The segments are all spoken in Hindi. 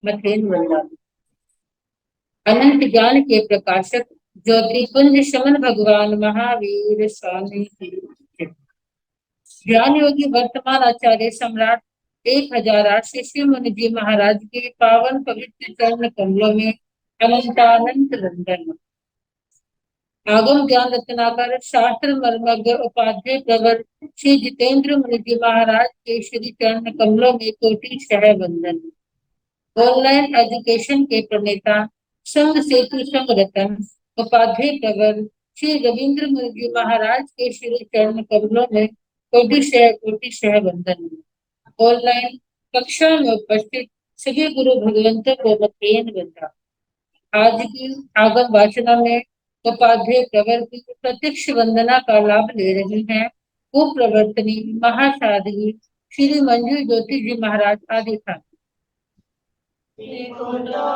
मथेन वृंदावन। अनंत ज्ञान के प्रकाशक ज्योतिपुंज शमन भगवान महावीर स्वामी की जय। ज्ञान योगी वर्तमान आचार्य सम्राट 1008 शिष्य मुनि जी महाराज के पावन पवित्र चरण कमलों में अनंतानंत वंदन। आगम ज्ञान रत्नाकर शास्त्र मर्मज्ञ उपाध्याय प्रवर श्री जितेंद्र मुनि जी महाराज के श्री चरण कमलों में कोटि शह वंदन। ऑनलाइन एजुकेशन के प्रणेता संघ सेतु संघ रतन उपाध्याय प्रवर श्री रविंद्र मुनि जी महाराज के श्री चरण कमलों में कोटि शह वंदन। ऑनलाइन कक्षा में उपस्थित सभी गुरु भगवंतों को मथेन वंदना। आज की आगम वाचना में उपाध्याय प्रवर की प्रत्यक्ष वंदना का लाभ ले रही हैं कुप्रवर्तनी महासाध्वी श्री मंजू ज्योति जी महाराज आदि था। Ikuto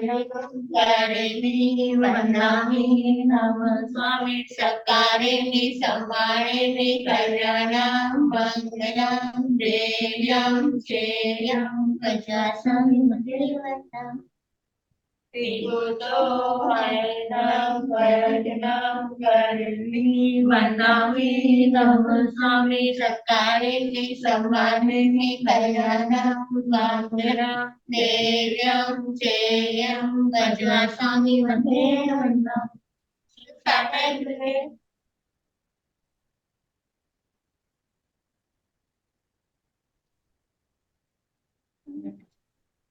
ayana karini vandami nama swami sakarini samarini kalyanam banganam deyam cheyam kajasami madhivanam. Ikuto ayana karini vandami nama swami sakarini samarini kalyanam banganam deyam cheyam kajasami madhivanam.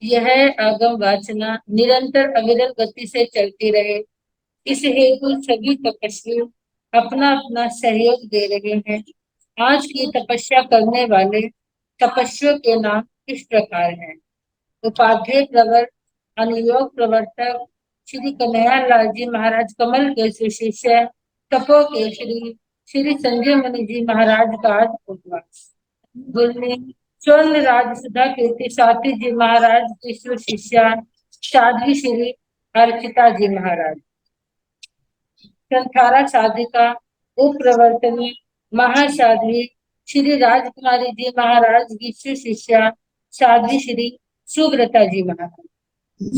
यह आगम वाचना निरंतर अविरल गति से चलती रहे, इस हेतु सभी तपस्वी अपना अपना सहयोग दे रहे हैं। आज की तपस्या करने वाले तपस्वियों के नाम इस प्रकार हैं। उपाध्याय प्रवर अनुयोग प्रवर्तक श्री कन्हैयालाल जी महाराज कमल के शिष्य तपो के श्री श्री संजय मुनि जी महाराज का आज उपवास। स्वर्ण राज सुधा कीर्ति साथी जी महाराज की शिष्या साध्वी श्री अर्चिता जी महाराज। संथारा साधिका उप प्रवर्तनी महासाध्वी श्री राजकुमारी जी महाराज की शिष्या साध्वी श्री सुब्रता जी महाराज।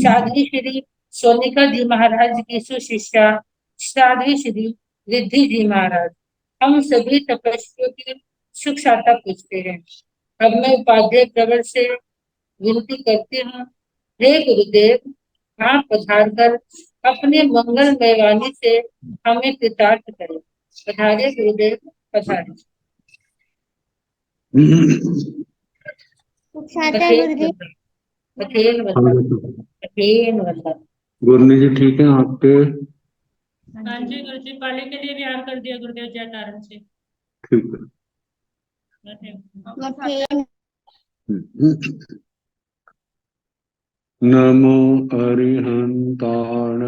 साध्वी श्री सोनिका जी महाराज की सुशिष्या साध्वी श्री रिद्धि जी महाराज। हम सभी तपस्वियों की सुख शांता पूछते हैं। अब मैं उपाध्याय प्रवर से विनती करती हूँ, हे गुरुदेव आप पधार कर अपने मंगलमय वाणी से हमें कृतार्थ करें। पधारे गुरुदेव पधारे। अथेन वंदन अथेन वंदन। गुरु जी ठीक है आपके? हाँ जी गुरु जी, पाले के लिए विहार कर दिया गुरुदेव जय कारण से। ठीक है। नमो अरिहंताण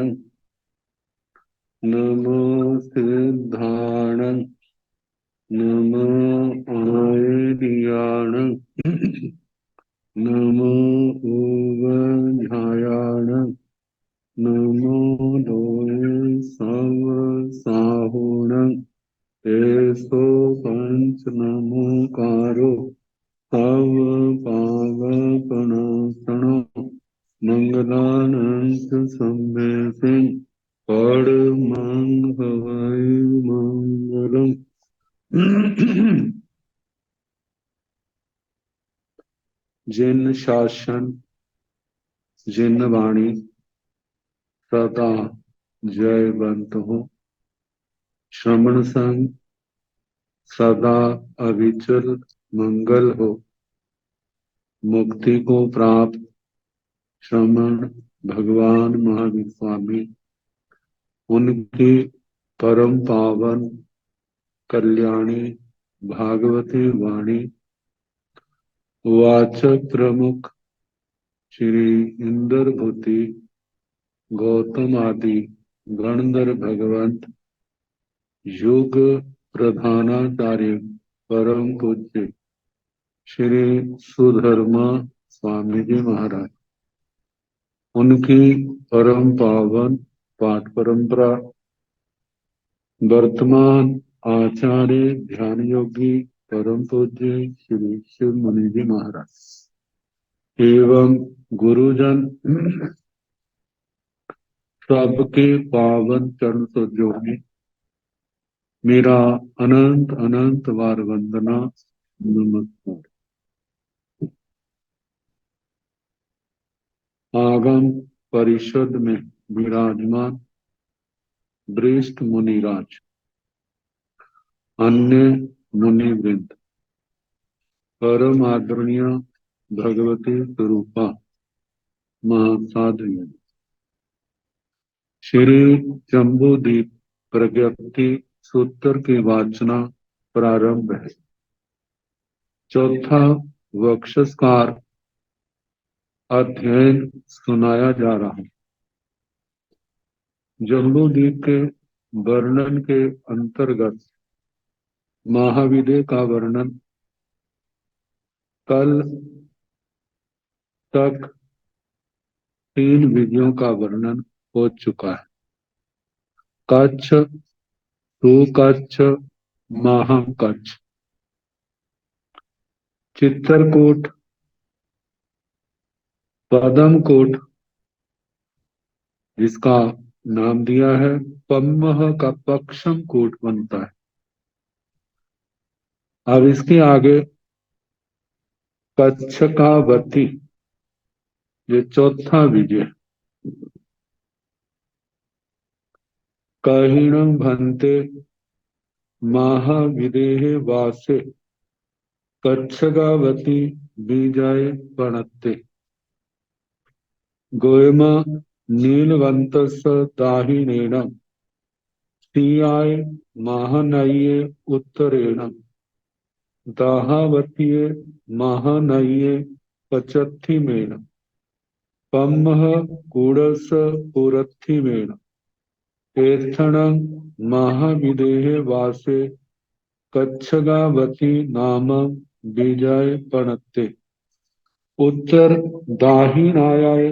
नमो सिद्धाण नमो आयर्याण नमो उवध्यायाण नमो दोय सव साहुण तेसो पंच नमोकारो सव पावपनासनो मंगलानंत संवेसे परमं हवै मंगलम्। जिन शासन जिन वाणी सदा जयवंत हो, श्रवण संग सदा अविचल मंगल हो, मुक्ति को प्राप्त श्रमण भगवान महावीर स्वामी उनकी परम पावन कल्याणी भागवती वाणी वाचक प्रमुख श्री इंद्रभूति गौतम आदि गणधर भगवंत युग प्रधानाचार्य परम पूज्य श्री सुधर्मा स्वामी जी महाराज, उनकी परम पावन पाठ परंपरा वर्तमान आचार्य ध्यान योगी परम पूज्य श्री शिव मुनि जी महाराज एवं गुरुजन सबके पावन चरण सज्जों में मेरा अनंत अनंत बार वंदना, नमस्कार। आगम परिषद में विराजमान वरिष्ठ मुनिराज, अन्य मुनि वृंद, परम आदरणीय भगवती स्वरूपा महासाधु, श्री जम्बूदीप प्रज्ञप्ति सूत्र की वाचना प्रारंभ है। चौथा वक्षस्कार अध्ययन सुनाया जा रहा है। जम्बूदीप के वर्णन के अंतर्गत महाविद्य का वर्णन कल तक 3 विधियों का वर्णन हो चुका है। कच्छ, सुकच्छ, महाकच्छ। चित्रकूट, पदमकूट, जिसका नाम दिया है पम्मह का पक्षम कूट बनता है। अब इसके आगे कच्छकावती, ये चौथा विजय। कहिणं भन्ते महाविदेह वासे कच्छकावती बीजाय पणत्ते गोयमा नीलवंतस दाहिनेन सियाय महानये उत्तरेण दाहावतीये महानये पचत्थिमेन पम्मः कूड़स पुरत्थिमेन एत्थणं महाविदेह वासे कच्छगावती नाम बीजाय पणत्ते उत्तर दाहिनाय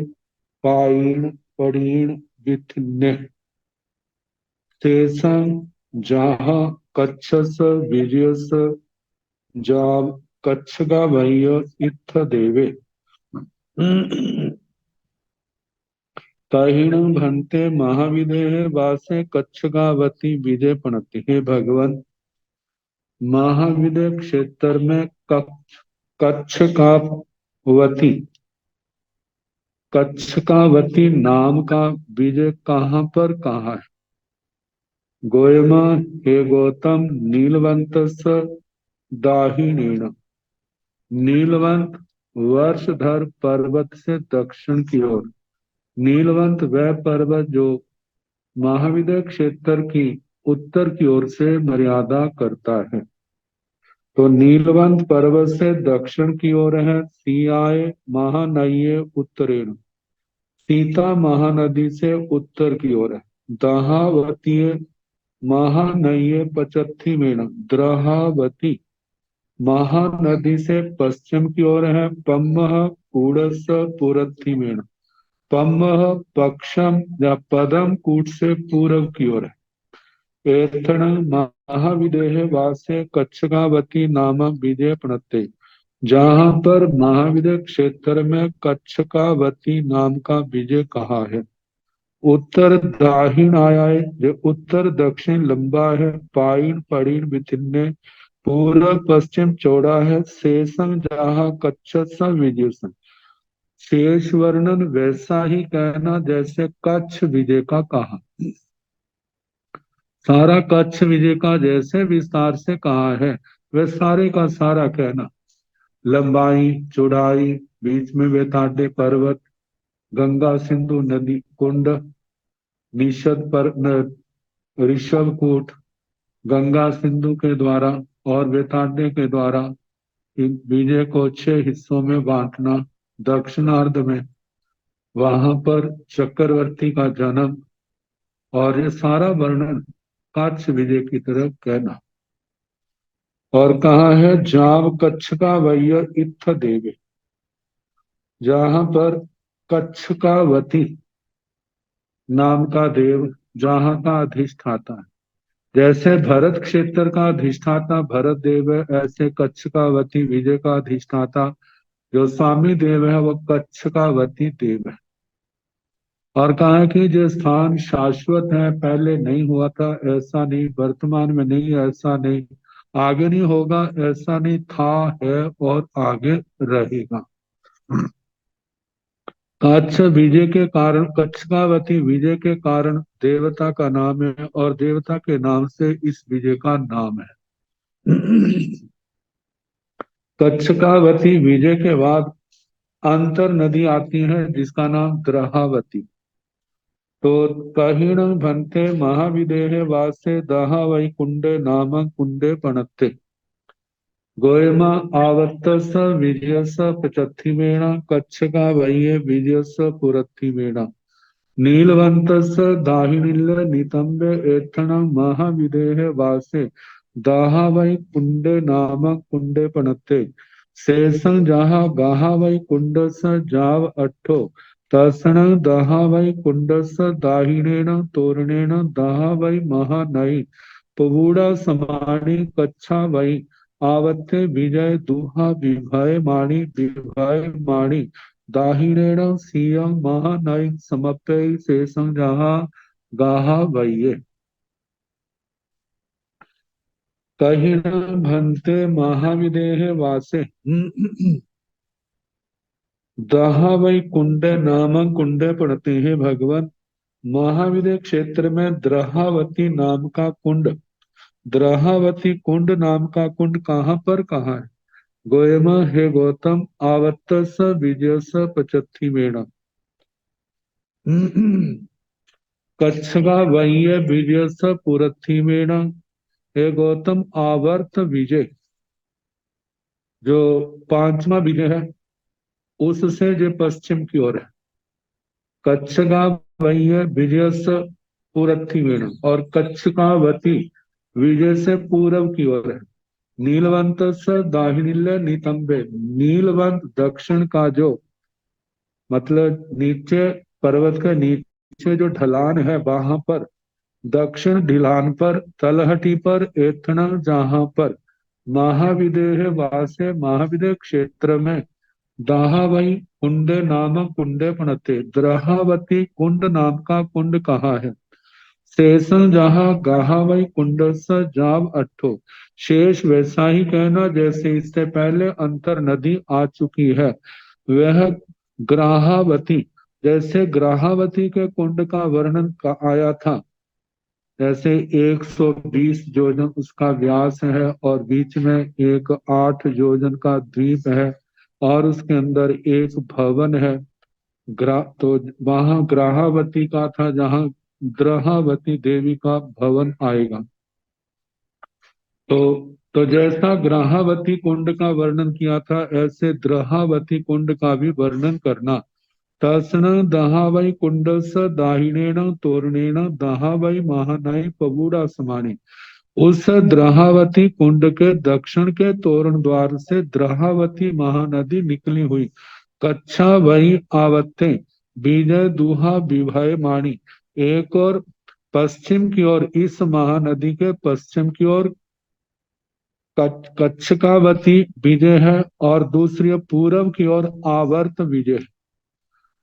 पायीण पड़ीण विथिन्ने तेषां जाहा कच्छस विजयस जाव कच्छगावय्य इत्थ देवे कहिणं भन्ते महाविदेह वासे कच्छगावती विजय पणति। हे भगवान, महाविदेह क्षेत्र में कच्छकावती कच्छकावती नाम का विजय कहाँ पर कहाँ है? गोयमा, हे गौतम, नीलवंतस दाहिनेन, नीलवंत वर्षधर पर्वत से दक्षिण की ओर। नीलवंत वह पर्वत जो महाविद्य क्षेत्र की उत्तर की ओर से मर्यादा करता है। तो नीलवंत पर्वत से दक्षिण की ओर है सियाय महानये उत्तरेण, सीता महानदी से उत्तर की ओर है। दहावतीय महानये पचत्थिमेण, द्रहावती महानदी से पश्चिम की ओर है। पम्मह कूड़स पुरत्थिमेण, पम्मह पक्षम या पदम कूट से पूर्व की ओर है। एथण महाविदेह वासे कच्छकावती नाम विजय प्रणते, जहां पर महाविद्य क्षेत्र में कच्छकावती नाम का विजय कहा है। उत्तर दाहिनाय, जो उत्तर दक्षिण लंबा है। पायीण पड़ीण विथिन्ने, पूर्व पश्चिम चौड़ा है। शेषम जहाँ कच्छ विजय, शेष वर्णन वैसा ही कहना जैसे कच्छ विजय का कहा। सारा कच्छ विजय का जैसे विस्तार से कहा है वह सारे का सारा कहना। लंबाई, चौड़ाई, बीच में वेताटे पर्वत, गंगा सिंधु नदी कुंड, निषद पर ऋषभकूट, गंगा सिंधु के द्वारा और वेताटे के द्वारा विजय को 6 हिस्सों में बांटना। दक्षिणार्ध में वहां पर चक्रवर्ती का जन्म और ये सारा वर्णन कच्छ विजय की तरफ कहना। और कहाँ है जाव कच्छ का वैय इत्थ देवे, जहां पर कच्छ का वती नाम का देव जहां का अधिष्ठाता है। जैसे भरत क्षेत्र का अधिष्ठाता भरत देव है, ऐसे कच्छ का वती विजय का अधिष्ठाता जो स्वामी देव है वो कच्छ का वती देव है। और कहा है कि जो स्थान शाश्वत है, पहले नहीं हुआ था ऐसा नहीं, वर्तमान में नहीं ऐसा नहीं, आगे नहीं होगा ऐसा नहीं, था है और आगे रहेगा। कच्छ विजय के कारण, कच्छकावती विजय के कारण देवता का नाम है और देवता के नाम से इस विजय का नाम है। कच्छकावती विजय के बाद अंतर नदी आती है जिसका नाम ग्रहावती। तो कहिण भंते महाविदेह वासे दहा वै कुंडे नाम कुंडे पणत्ते, गोयमा आवत्तस विजयस पचत्थिमेण कच्छ का वैये विजयस पुरत्थिमेण नीलवंतस दाहिनील नितंबे एथण महाविदेह वासे दाहा वै कुंडे नाम कुंडे पणत्ते, शेषं जहा गाहा वै कुंडस जाव अट्ठो तसण दहा वै कुंडस दाहिनेन तोरणेन दहा वै महानई पवूड़ा समाणि कच्छा वै आवत्ते विजय दुहा विभय माणि विभय माणि दाहिनेन सियं महानई समप्य शेषं जहा गाहा वैये। कहिण भंते महाविदेह वासे दहा वै कुंडे नाम कुंडे पड़ते हैं भगवान। महाविदय क्षेत्र में द्रहावती नाम का कुंड, द्रहावती कुंड नाम का कुंड कहाँ है? गोयमा हे गौतम आवत्तस विजयस पचत्थी मेण कच्छगा वह्य विजयस पुरथी मेण। हे गौतम आवर्त विजय जो पांचवा विजय है उससे जो पश्चिम की ओर है, कच्छ का वह्य विजय से पूरथी वेणु, और कच्छ का वती विजय से पूर्व की ओर है। नीलवंत से दाहिनील नितंबे, नीलवंत दक्षिण का जो मतलब नीचे पर्वत के नीचे जो ढलान है वहां पर, दक्षिण ढिलान पर तलहटी पर एथना जहां पर महाविदेह वासे महाविदेह क्षेत्र में दाहावई कुंडे नाम कुंडे पणते, द्रहावती कुंड नाम का कुंड कहाँ है? शेषन जहाँ गाहावई कुंड स जाव अट्ठो, शेष वैसा ही कहना जैसे इससे पहले अंतर नदी आ चुकी है। वह ग्राहावती, जैसे ग्राहावती के कुंड का वर्णन का आया था, जैसे 120 योजन उसका व्यास है और बीच में एक 8 योजन का द्वीप है और उसके अंदर एक भवन है। तो वहां ग्राहावती का था जहां ग्रहावती देवी का भवन आएगा। तो तो जैसा ग्रहावती कुंड का वर्णन किया था ऐसे द्रहावती कुंड का भी वर्णन करना। तस्ण दहावई कुंडस दाहिनेन तोरणेन दहावई महानई पबूड़ा समाने, उस द्रहावती कुंड के दक्षिण के तोरण द्वार से द्रहावती महानदी निकली हुई। कच्छा वही आवत्ते विजय दुहा विभय माणी, एक और पश्चिम की ओर इस महानदी के पश्चिम की ओर कच्छकावती विजय है और दूसरी पूर्व की ओर आवर्त विजय है।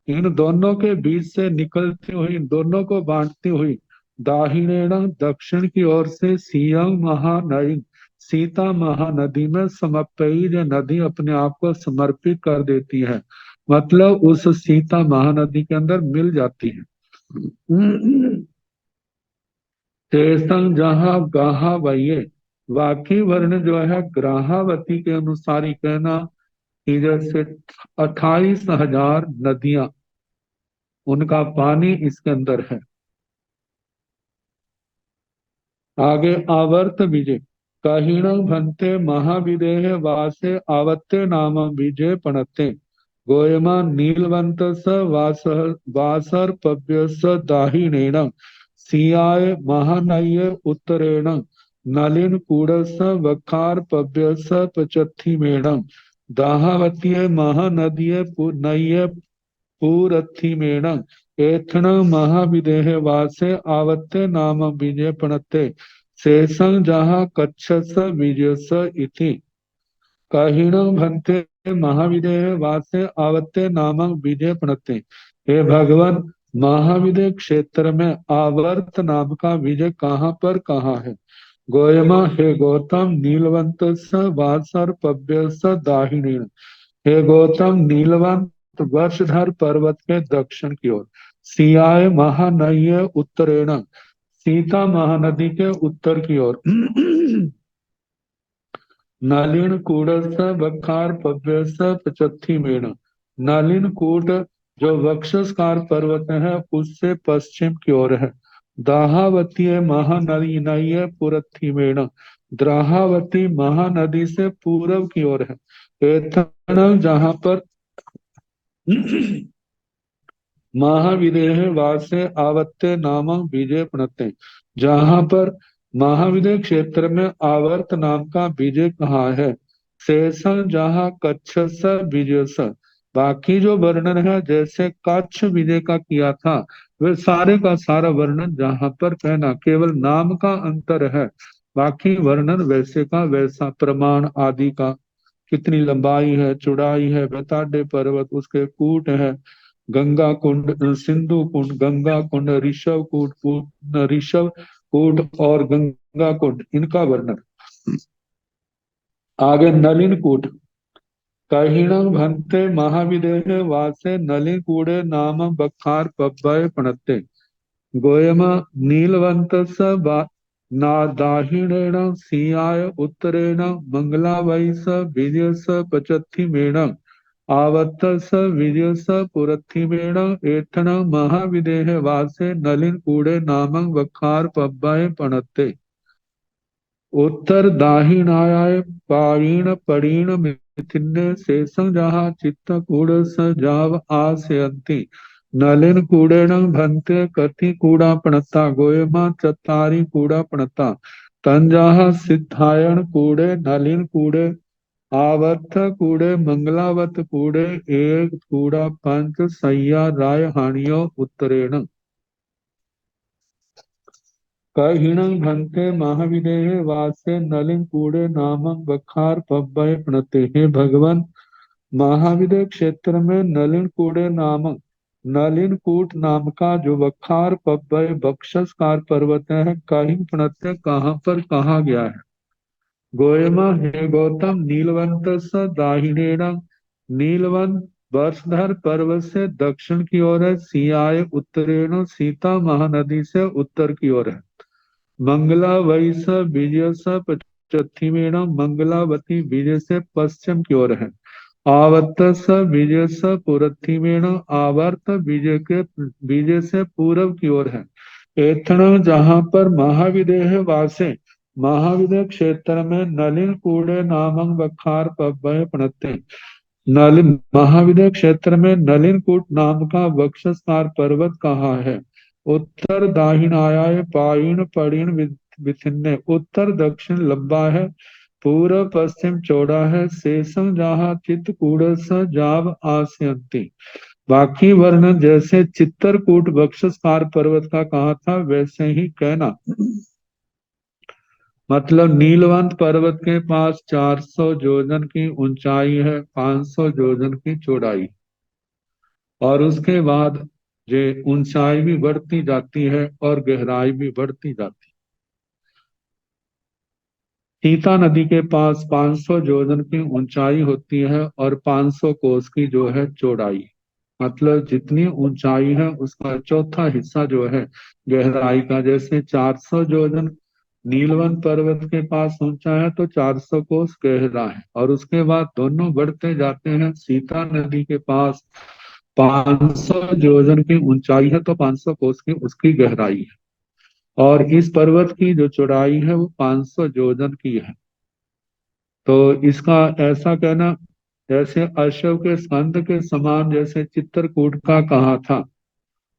इन दोनों के बीच से निकलती हुई, इन दोनों को बांटती हुई दाहिनेन दक्षिण की ओर से सियं महानदी, सीता महानदी में समप्ययी जो नदी अपने आप को समर्पित कर देती है, मतलब उस सीता महानदी के अंदर मिल जाती है। शेषं जहाँ गाहा वये, बाकी वर्ण जो है ग्राहावती के अनुसार ही कहना कि जैसे 28,000 नदियां, उनका पानी इसके अंदर है। आगे आवर्त विजय, कहिण भंते महाविदेह वासे आवत्ते नाम विजय पणत्ते, गोयमा नीलवंत स वासर पव्य स दाहिनेन सियाय महानय उत्तरेण नलिन कूड़स वकार पव्यस पचत्थी मेढ़म दाहावतीय महानदीय नय्य पूरथी मेढ़म एथण महाविदेह वासे आवत्ते नाम विजय पणते शेषं जहाँ कच्छस विजयस इति कहिण भंते महाविदेह वासे आवत्ते नाम विजय प्रणते। हे भगवान, महाविदेह क्षेत्र में आवर्त नाम का विजय कहाँ पर कहाँ है? गोयमा, हे गौतम, नीलवंत स वासर पव्य स दाहिणी। हे गौतम, नीलवंत वर्षधर पर्वत के दक्षिण की ओर, सियाय महानय उत्तरेण, सीता महानदी के उत्तर की ओर, नलिन कूटस्थ वक्षार पव्यस पचत्थी मेण। नलिन कूट जो वक्षस्कार पर्वत है उससे पश्चिम की ओर है। दाहावती महानदी नय पुरथी मेण, द्राहावती महानदी से पूर्व की ओर है। एथन जहाँ पर महाविदेह वासे आवत्ते नामक विजय प्रणते, जहाँ पर महाविदेह क्षेत्र में आवर्त नाम का विजय कहाँ है। शेषन जहाँ कच्छस विजयस, बाकी जो वर्णन है जैसे कच्छ विजय का किया था वे सारे का सारा वर्णन जहाँ पर कहना, केवल नाम का अंतर है, बाकी वर्णन वैसे का वैसा, प्रमाण आदि का, कितनी लंबाई है, चौड़ाई है, बेताड्य पर्वत, उसके कूट है, गंगा कुंड, सिंधु कुंड, गंगा कुंड, ऋषभ कूट, ऋषभ कूट और गंगा कुंड, इनका वर्णन। आगे नलिन कूट, कहिणं भंते महाविदेह वासे नलिन कूड़े नाम बखार पब्बय पणते। गोयम नीलवंत नादाहिणेन सियाय उत्तरेण मंगला वैस विजयस पचत्थी मेण आवत्तस विजयस पुरथी मेण एथन महाविदेह वासे नलिन कूड़े नामं वखार पब्बय पणते। उत्तर दाहिणाय पारीण परीण मिथिन्ने शेषं जहाँ चित्तकूट स जाव आसयन्ति। नलिन कूड़ेण भंते कथि कूड़ा पणता गोयमा चत्तारि कूड़ा पणता तंजाहा सिद्धायन कूड़े नलिन कूड़े आवर्त कूड़े मंगलावत कूड़े एक कूड़ा पंच सैया राय हानियो उत्तरेण। कहिणं भंते महाविदेह वासे नलिन कूड़े नामं बखार पब्बय प्रणते। हे भगवान, महाविदेह क्षेत्र में नलिन कूड़े नामक नलिन कूट नाम का जो वखार पब्बय बक्षसकार पर्वत है, कहीं प्रणते कहाँ पर कहा गया है? गोयमा, हे गौतम, नीलवंत स दाहिनेण, नीलवंत वर्षधर पर्वत से दक्षिण की ओर है, सियाय उत्तरेण, सीता महानदी से उत्तर की ओर है। मंगला वैस विजय स पश्चिमेण, मंगलावती विजय से पश्चिम की ओर है। आवर्त स विजय स पूर्वमेण, आवर्त विजय से पूर्व की ओर है। एथण जहाँ पर महाविदेह वासे, महाविदेह क्षेत्र में नलिन कूड़े नामक बखार पब्बय प्रणते। नलिन महाविदेह क्षेत्र में नलिन कूट नाम का वक्षस्कार पर्वत कहाँ है? उत्तर दाहिणाय पायीण पड़ीण विथिन्ने, उत्तर दक्षिण लंबा है, पूर्व पश्चिम चौड़ा है। शेषम जहाँ चित्तकूट स जाव आस्यन्ति, बाकी वर्णन जैसे चित्तरकूट वक्षस्कार पर्वत का कहा था वैसे ही कहना। मतलब नीलवंत पर्वत के पास 400 योजन की ऊंचाई है, 500 योजन की चौड़ाई, और उसके बाद ये ऊंचाई भी बढ़ती जाती है और गहराई भी बढ़ती जाती है। सीता नदी के पास 500 योजन की ऊंचाई होती है और 500 कोस की जो है चौड़ाई। मतलब जितनी ऊंचाई है उसका चौथा हिस्सा जो है गहराई का। जैसे 400 योजन नीलवंत पर्वत के पास ऊंचा है तो 400 कोस गहरा है, और उसके बाद दोनों बढ़ते जाते हैं। सीता नदी के पास 500 योजन की ऊंचाई है तो 500 कोस की उसकी गहराई है, और इस पर्वत की जो चौड़ाई है वो 500 योजन की है। तो इसका ऐसा कहना, जैसे अशोक के स्कंद के समान जैसे चित्रकूट का कहा था,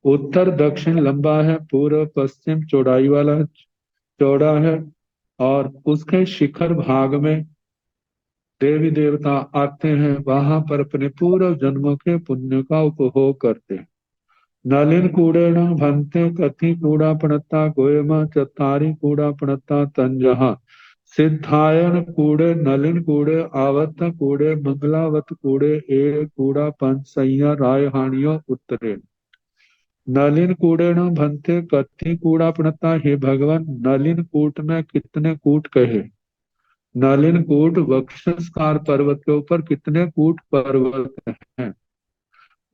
उत्तर दक्षिण लंबा है, पूर्व पश्चिम चौड़ाई वाला चौड़ा है, और उसके शिखर भाग में देवी देवता आते हैं, वहां पर अपने पूर्व जन्मों के पुण्य का उपभोग करते हैं। नलिन कूड़ेण भन्ते कथि कूड़ा पणता गोयमा चतारी कूड़ा पणता तंजहा सिद्धायन कूड़े नलिन कूड़े आवत कूड़े मंगलावत कूड़े ए कूड़ा पंच सैया राय हानियो उत्तरे नलिन कूड़ेण भन्ते कथि कूड़ा पणता। हे भगवान, नलिन कूट में कितने कूट कहे। नलिन कूट वक्षस्कार पर्वत के ऊपर कितने कूट पर्वत हैं।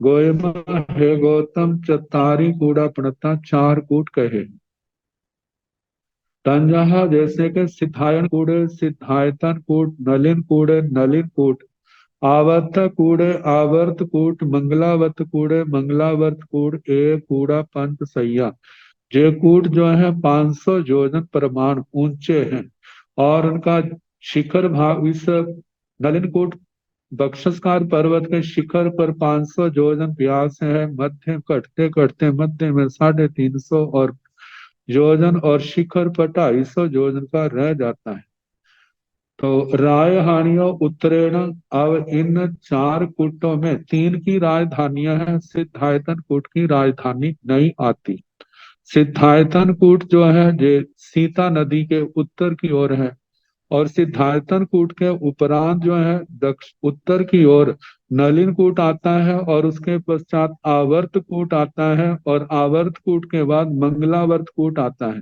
गोयमा हे गौतम चतारी कूड़ा पणता, चार कूट कहे। तंजहा जैसे कि सिद्धायन कूड़े सिद्धायतन कूट, नलिन कूड़े नलिन कूट, आवर्त कूड़े आवर्त कूट, मंगलावत कूड़े मंगलावर्त कूट, ए कूड़ा पंत सैया। ये कूट जो है 500 योजन प्रमाण ऊंचे हैं और उनका शिखर भाग इस नलिन कूट बक्षस्कार पर्वत के शिखर पर 500 योजन व्यास है। मध्य कटते कटते मध्य में 350 और योजन और शिखर पर 250 योजन का रह जाता है। तो राय हानियों उत्तरेण, अब इन चार कूटों में तीन की राजधानियां हैं। सिद्धायतन कूट की राजधानी नहीं आती। सिद्धायतन कूट जो है ये सीता नदी के उत्तर की ओर है और सिद्धायतन कूट के उपरांत जो है दक्ष उत्तर की ओर नलिन कूट आता है और उसके पश्चात आवर्त कूट आता है और आवर्त कूट के बाद मंगलावर्त कूट आता है।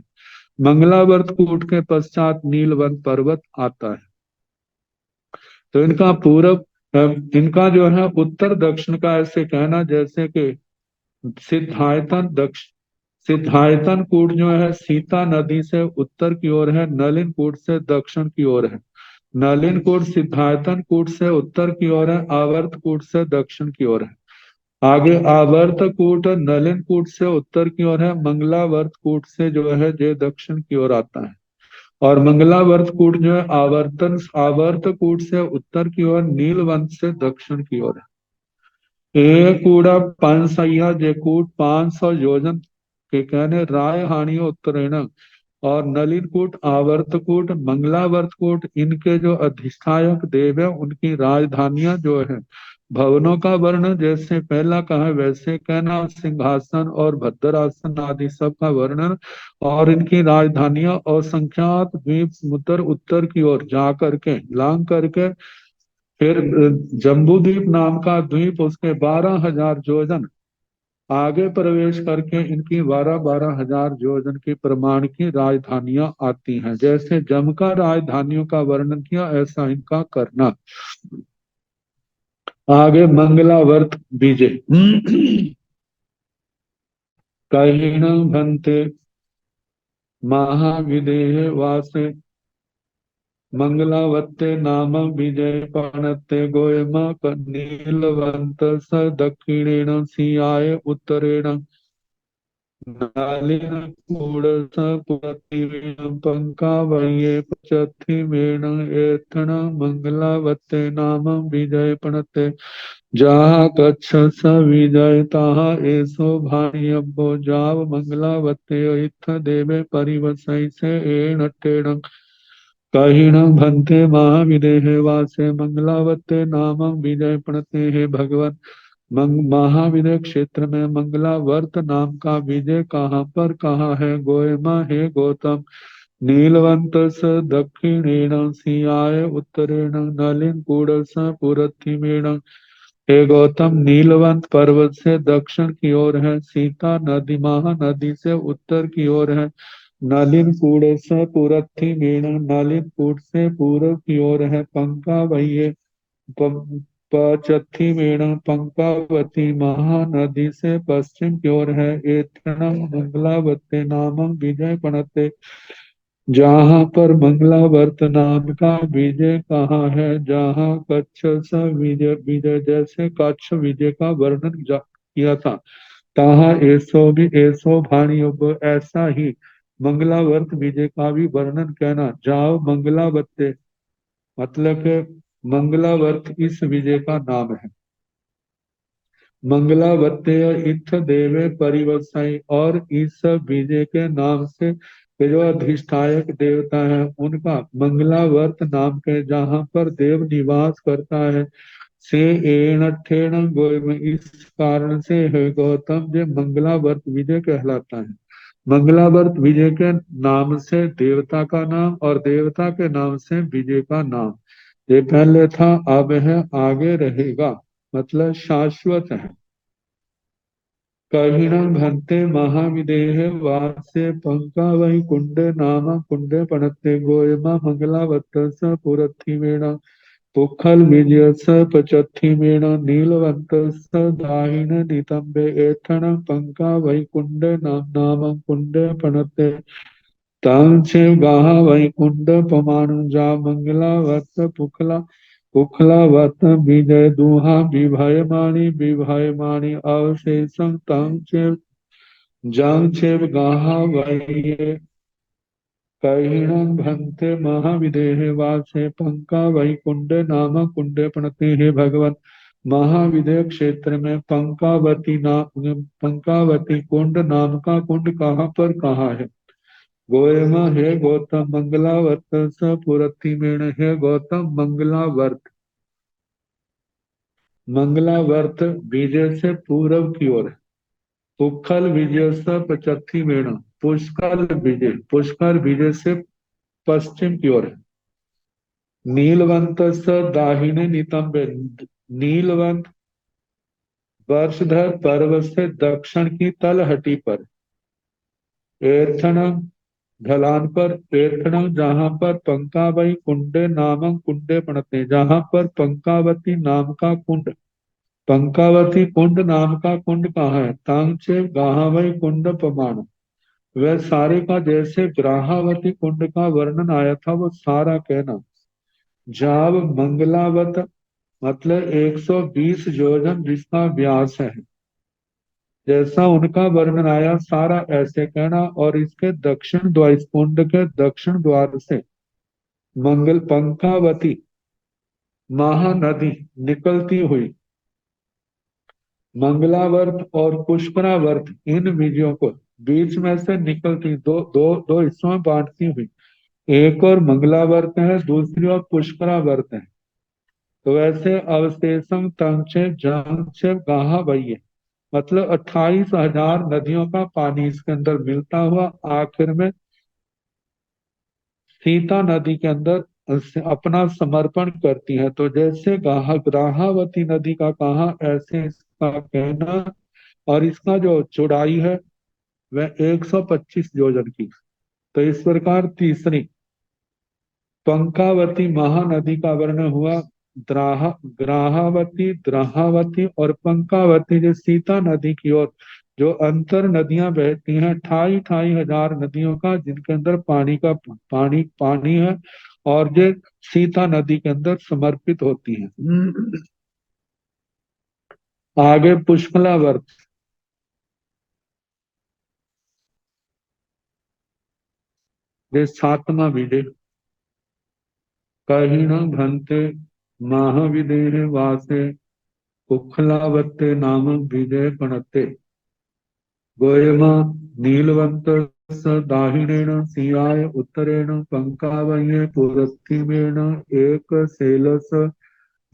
मंगलावर्त कूट के पश्चात नीलवंत पर्वत आता है। तो इनका पूर्व इनका जो है उत्तर दक्षिण का ऐसे कहना जैसे कि सिद्धायतन दक्ष सिद्धायतन कूट जो है सीता नदी से उत्तर की ओर है, नलिन कूट से दक्षिण की ओर है। नलिन कूट सिद्धायतन कूट से उत्तर की ओर है, आवर्त कूट से दक्षिण की ओर है। आगे आवर्त कूट नलिन कूट से उत्तर की ओर है, मंगलावर्त कूट से जो है ये दक्षिण की ओर आता है। और मंगलावर्त कूट जो है आवर्त कूट से उत्तर की ओर, नीलवंत से दक्षिण की ओर है। ए कूड़ा पांच सैया जे कूट 500 योजन के कहने राय हानि उत्तरेण और नलिनकूट आवर्तकूट मंगलावर्तकूट इनके जो अधिष्ठायक देव है उनकी राजधानियां जो है भवनों का वर्णन जैसे पहला कहा वैसे कहना, सिंहासन और भद्रासन आदि सब का वर्णन और इनकी राजधानियां असंख्यात द्वीप समुद्र उत्तर की ओर जा करके लांग करके फिर जम्बूद्वीप नाम का द्वीप उसके 12,000 योजन आगे प्रवेश करके इनकी 12,000 योजन की प्रमाण की राजधानियां आती हैं। जैसे जम का राजधानियों का वर्णन किया ऐसा इनका करना। आगे मंगलावर्त बीजे कहीण भंते महाविदेह वासे मंगलावत्ते नाम विजय पणते गोयमा नीलवंत स दक्षिणेन सियाय उत्तरेण नालिनकूडसपुरतिवेण पंकावये पचथिवेण एथण मंगलावते नाम विजयपणते जहाँ कच्छ स विजय तहाँ एसो भाण्यव्यो जाव मंगलावते इत्थ देवे परिवसै से एण टेण कहिण भंते महाविदेह वासे मंगलावते नाम विजयपणते। हे भगवान, महाविदय क्षेत्र में मंगलावर्त नाम का विजय कहाँ पर कहाँ है। गोयमा हे गौतम नीलवंत स दक्षिणेण सियाय उत्तरेण नलिन कूड़ स पुरथिमेण। हे गौतम, नीलवंत पर्वत से दक्षिण की ओर है, सीता नदी महानदी से उत्तर की ओर है, नलिन कूड़ से पुरथिमेण नलिन कूट से पूर्व की ओर है, पंका वही पचथिमेण पंकावती महानदी से पश्चिम की ओर है, एथणम मंगलावते नामम विजय पणते। जहाँ पर मंगलावर्त नाम का विजय कहाँ है, जहाँ कच्छ स विजय विजय जैसे कच्छ विजय का वर्णन किया था तहाँ ऐसो भी ऐसो भाणियोग ऐसा ही मंगलावर्त विजय का भी वर्णन कहना। जाओ मंगलावते मतलब के मंगलावर्त इस विजय का नाम है। मंगलावत्य इत्थ देवे परिवसाई और इस विजय के नाम से के जो अधिष्ठायक देवता है उनका मंगलावर्त नाम के जहाँ पर देव निवास करता है से एण ठेण गोयम, इस कारण से है गौतम जो मंगलावर्त विजय कहलाता है। मंगलावर्त विजय के नाम से देवता का नाम और देवता के नाम से विजय का नाम। ये पहले था, अब है, आगे रहेगा, मतलब शाश्वत है। कहिणं भन्ते महाविदेह वास्य पंका वही कुंडे नाम कुंडे पणते गोयमा मंगलावत्स पुरथिमेण पुखल विजयस पचथिमेण नीलवंतस दाहिन नितंबे एथण पंका वही कुंडे नाम कुंडे पणते तांचे गाहा वैकुंठ पमाणु जा मंगलावत पुखला पुखलावत विजय दुहा विभयमाणी अवशेषं तांचे जांचे गाहा वै कहिणं भन्ते महाविदेह वासे पंका वैकुंठ नाम कुंडे प्रणति। हे भगवान, महाविदेह क्षेत्र में पंकावती कुंड नाम का कुंड कहाँ पर कहाँ है? गोयमा, हे गौतम, मंगलावर्त स पुरथिमेण, हे गौतम मंगलावर्त, मंगलावर्त विजय से पूर्व की ओर है। पुष्कर विजय से पचथिमेण, पुष्कर विजय से पश्चिम की ओर है। नीलवंत स दाहिने नितंबे, नीलवंत वर्षधर पर्वत से दक्षिण की तलहटी पर। एथन ढलान पर, एथन जहां पर पंकावती कुंडे नामक कुंडे पड़ते, जहां पर पंकावती नाम का कुंड, पंकावती कुंड नाम का कुंड कहाँ है? तांचे गाहावई कुंड प्रमाण, वह सारे का जैसे ग्राहावती कुंड का वर्णन आया था वो सारा कहना। जाब मंगलावत मतलब 120 योजन जिसका व्यास है, जैसा उनका वर्णन आया सारा ऐसे कहना। और इसके दक्षिण द्वार, इस कुंड के दक्षिण द्वार से मंगल पंकावती महानदी निकलती हुई मंगलावर्त और पुष्करावर्त इन विजयों को बीच में से निकलती दो दो दो हिस्सों में बांटती हुई, एक और मंगलावर्त है, दूसरी ओर पुष्करावर्त है। तो वैसे अवशेषम तंचे जंचे गाहा वही, मतलब 28,000 नदियों का पानी इसके अंदर मिलता हुआ आखिर में सीता नदी के अंदर अपना समर्पण करती है। तो जैसे ग्राहावती नदी का कहा, ऐसे इसका कहना। और इसका जो चौड़ाई है वह 125 योजन की। तो इस प्रकार तीसरी पंकावती महानदी का वर्णन हुआ। ग्राहावती, द्राहावती और पंकावती, जो सीता नदी की ओर जो अंतर नदियां बहती हैं, 28,000 नदियों का, जिनके अंदर पानी का पानी है, और जो सीता नदी के अंदर समर्पित होती है। आगे पुष्पलावर्त, ये सातवां विजय। कहिण भंते महाविदेह वासे कुखलावत्ते नाम विजय पणते गोयमा नीलवंत स दाहिणेन सिंहाय उत्तरेण पंकावये पुरस्थिमेण एक सेलस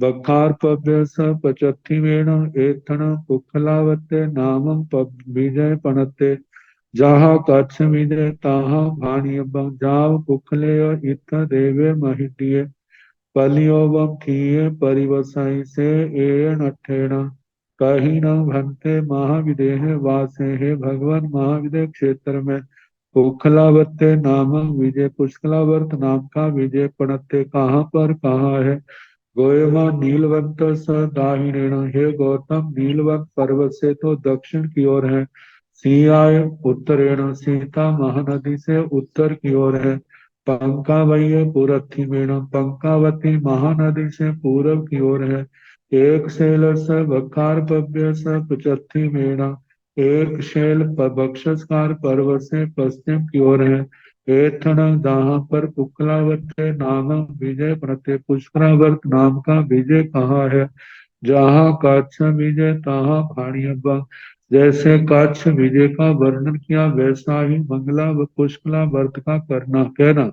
बखारपव्य स पचथिमेण एथण कुखलावत्ते नाम विजय पणते जहाँ कच्छ विजय तहाँ भाणिय जाव कुखले इत देवे महिटिये पलियोवम ठीये परिवसाई से एण अठेण कहीं न भंते महाविदेह वासे। हे भगवान, महाविदेह क्षेत्र में पुखलावत्ते नामक विजय, पुष्कलावर्त नाम का विजय पड़ते कहाँ पर कहाँ है? गोयमा नीलवंत स दाहिणेन, हे गौतम, नीलवंत पर्वत से तो दक्षिण की ओर है। सिंहाय उत्तरेण, सीता महानदी से उत्तर की ओर है। पंकावय पुरथिमेण, पंकावती महानदी से पूर्व की ओर है। एक शैल स वकारपव्य स पचथिमेण, एक शैल बक्षस्कार पर्वत से पश्चिम की ओर है। एथन जहाँ पर पुखलावर्त नाम विजय प्रत्यय, पुष्करावर्त नाम का विजय कहाँ है? जहाँ कच्छ विजय तहाँ भाणियब, जैसे काक्ष विजय का वर्णन किया वैसा ही मंगला व पुष्कला व्रत का करना कहना।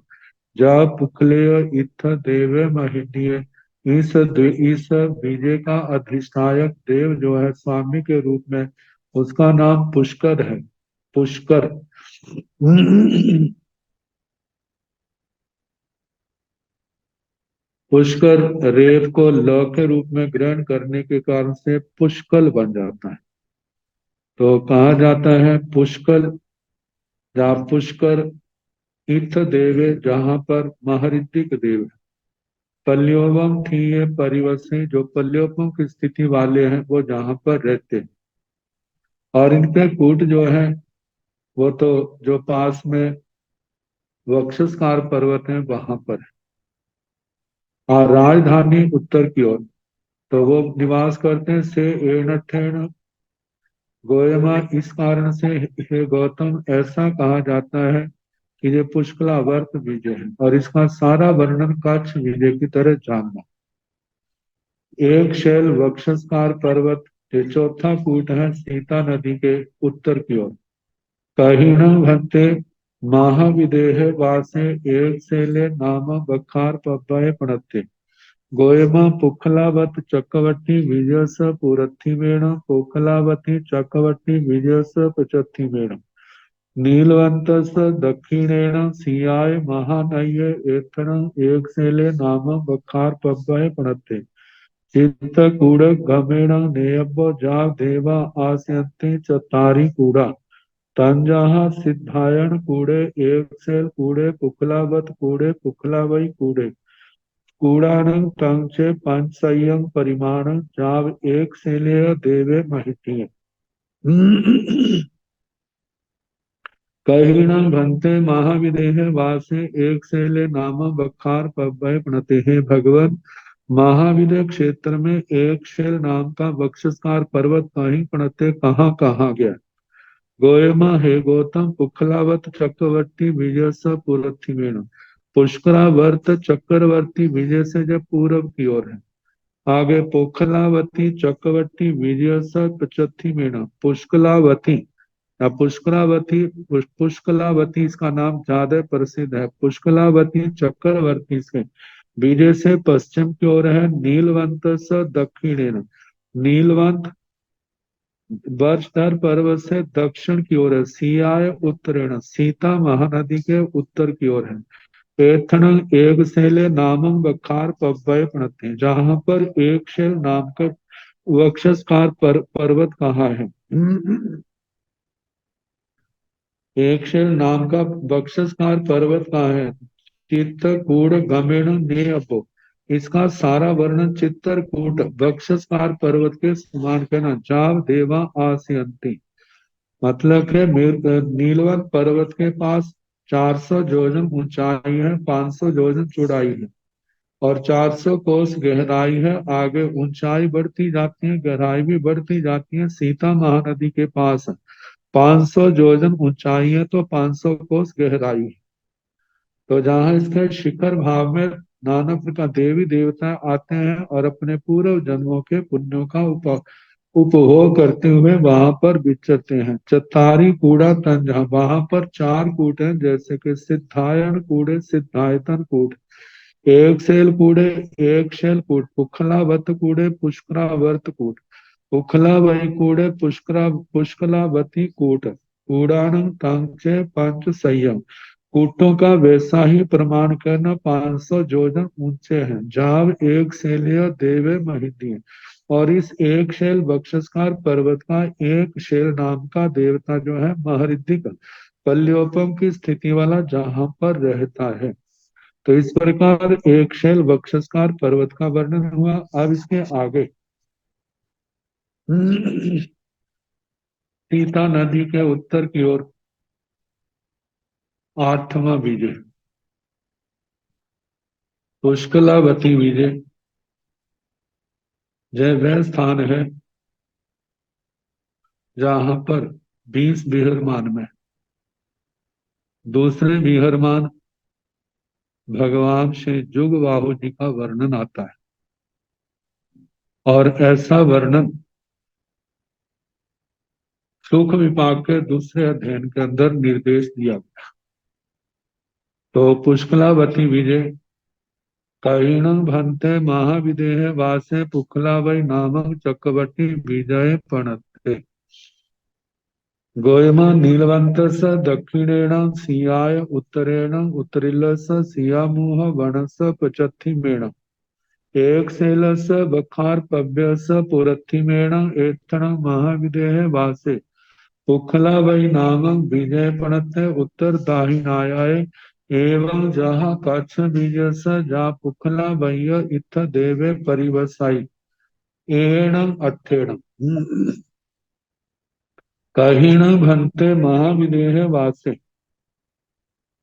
जा पुखलेय इत्थ देवे महिनीय। इस विजय का अधिष्ठायक देव जो है स्वामी के रूप में, उसका नाम पुष्कर है। पुष्कर पुष्कर रेत को ल के रूप में ग्रहण करने के कारण से पुष्कल बन जाता है। तो कहा जाता है पुष्कल, जहाँ पुष्कर तीर्थ देव है, जहाँ पर महरिद्धिक देव है। पल्योवम थी ये परिवसी, जो पल्योपम की स्थिति वाले हैं वो जहाँ पर रहते हैं। और इनके कूट जो है वो तो जो पास में वक्षस्कार पर्वत है वहां पर है। और राजधानी उत्तर की ओर, तो वो निवास करते हैं से एणठेन गोयमा। इस कारण से हे गौतम ऐसा कहा जाता है कि ये पुष्कला वर्त विजय है, और इसका सारा वर्णन कच्छ विजय की तरह जानना। एक शैल वक्षस्कार पर्वत, ये चौथा कूट है सीता नदी के उत्तर की ओर। कहिण भक्ते महाविदेह वासे, एक शैले नाम बखार पब्बय प्रणते। गोयमा पुखलावत चक्रवर्ती विजयस पुरथिमेण, पुखलावती चक्रवर्ती विजयस पचथिमेण। नीलवंतस दक्षिणेन सियाय महानय एथन, एक शैले नाम बखार पब्बय प्रणते। चित्तकूड़ गमेण नेयब जाग देवा आस्यन्ते चतारी कूड़ा। तंजः सिद्धायन कूड़े, एक सेल कूड़े पुखलावत कूड़े पुखलावई कूड़े। कूड़ानं तंचे पंचसय्यं परिमाण, जाव एक सेलेय देवे महितीय। कहिणं भंते महाविदेह वासे, एक सेले नाम बखार पब्बय प्रणते। हे भगवान, महाविदय क्षेत्र में एक शैल नाम का वक्षस्कार पर्वत कहीं प्रणते कहाँ कहाँ गया। गोयमा हे गौतम पुखलावत चक्रवर्ती विजय से पूर्वथिमेण। पुष्करावर्त चक्रवर्ती विजय से जब पूर्व की ओर है। आगे पोखलावती चक्रवर्ती विजय से पचथिमेण। पुष्कलावती या पुष्करावती, पुष्कलावती इसका नाम ज्यादा प्रसिद्ध है। पुष्कलावती चक्रवर्ती से विजय से पश्चिम की ओर है। नीलवंत से दक्षिणेन, नीलवंत बर्षधर पर्वत से दक्षिण की ओर है। सियाय उत्तरेण, सीता महानदी के उत्तर की ओर है। एथन एक शैले नामम बखार पब्बय प्रणते, जहां पर एक शैल नाम का वक्षस्कार पर्वत कहाँ है। एक शैल नाम का वक्षस्कार पर्वत कहाँ है। चित्तकूट गमेण नेयपो, इसका सारा वर्णन चित्तरकूट वक्षस्कार पर्वत के समान कहना। जाव देवा आस्यन्ति, मतलब के नीलवंत पर्वत के पास 400 योजन ऊंचाई है, 500 योजन चौड़ाई है और 400 कोस गहराई है। आगे ऊंचाई बढ़ती जाती है, गहराई भी बढ़ती जाती है। सीता महानदी के पास है, 500 योजन ऊंचाई है तो 500 कोस गहराई है। तो जहाँ इसके शिखर भाव में नाना प्रकार देवी देवता आते हैं और अपने पूर्व जन्मों के पुण्यों का उपभोग करते हुए वहां पर विचरते हैं। चतारी कूड़ा तंजा, वहां पर 4 कूट हैं, जैसे कि सिद्धायन कूड़े सिद्धायतन कूट, एक शैल कूड़े एक शैल कूट, पुखलावत कूड़े पुष्करावर्त कूट, पुखला वही कूड़े पुष्कलावती कूट। कूड़ानं कांचे पंच संयम, कूटों का वैसा ही प्रमाण करना 500 योजन ऊंचे हैं। जाव एक शैलीय देवे महिती, और इस एक शैल वक्षस्कार पर्वत का एक शैल नाम का देवता जो है महरिद्धिक पल्योपम की स्थिति वाला जहां पर रहता है। तो इस प्रकार एक शैल वक्षस्कार पर्वत का वर्णन हुआ। अब इसके आगे सीता नदी के उत्तर की ओर 8वां विजय पुष्कलावती विजय। यह वह स्थान है जहां पर 20 बीहरमान में दूसरे बीहरमान भगवान श्री जुगबाहु जी का वर्णन आता है। और ऐसा वर्णन सुख विपाक के दूसरे अध्ययन के अंदर निर्देश दिया गया। तो पुष्कलावती विजय कहीणं भन्ते महाविदेह वासे पुखला वै नामक चक्रवर्ती विजय पणते गोयमा नीलवंतस दक्षिणेन सियाय उत्तरेण उत्तरिलस सियामुह वनस पचत्थिमेण एक शैलस बखार पव्यस पुरथिमेण एत्थण महाविदेह वासे पुखला वै नामक विजय पणते उत्तर दाहिनायाय एवं जहाँ कच्छ बीजस जा पुखला वह्य इत्थ देवे परिवसाई एण अठेण कहीण भन्ते महाविदेह वासे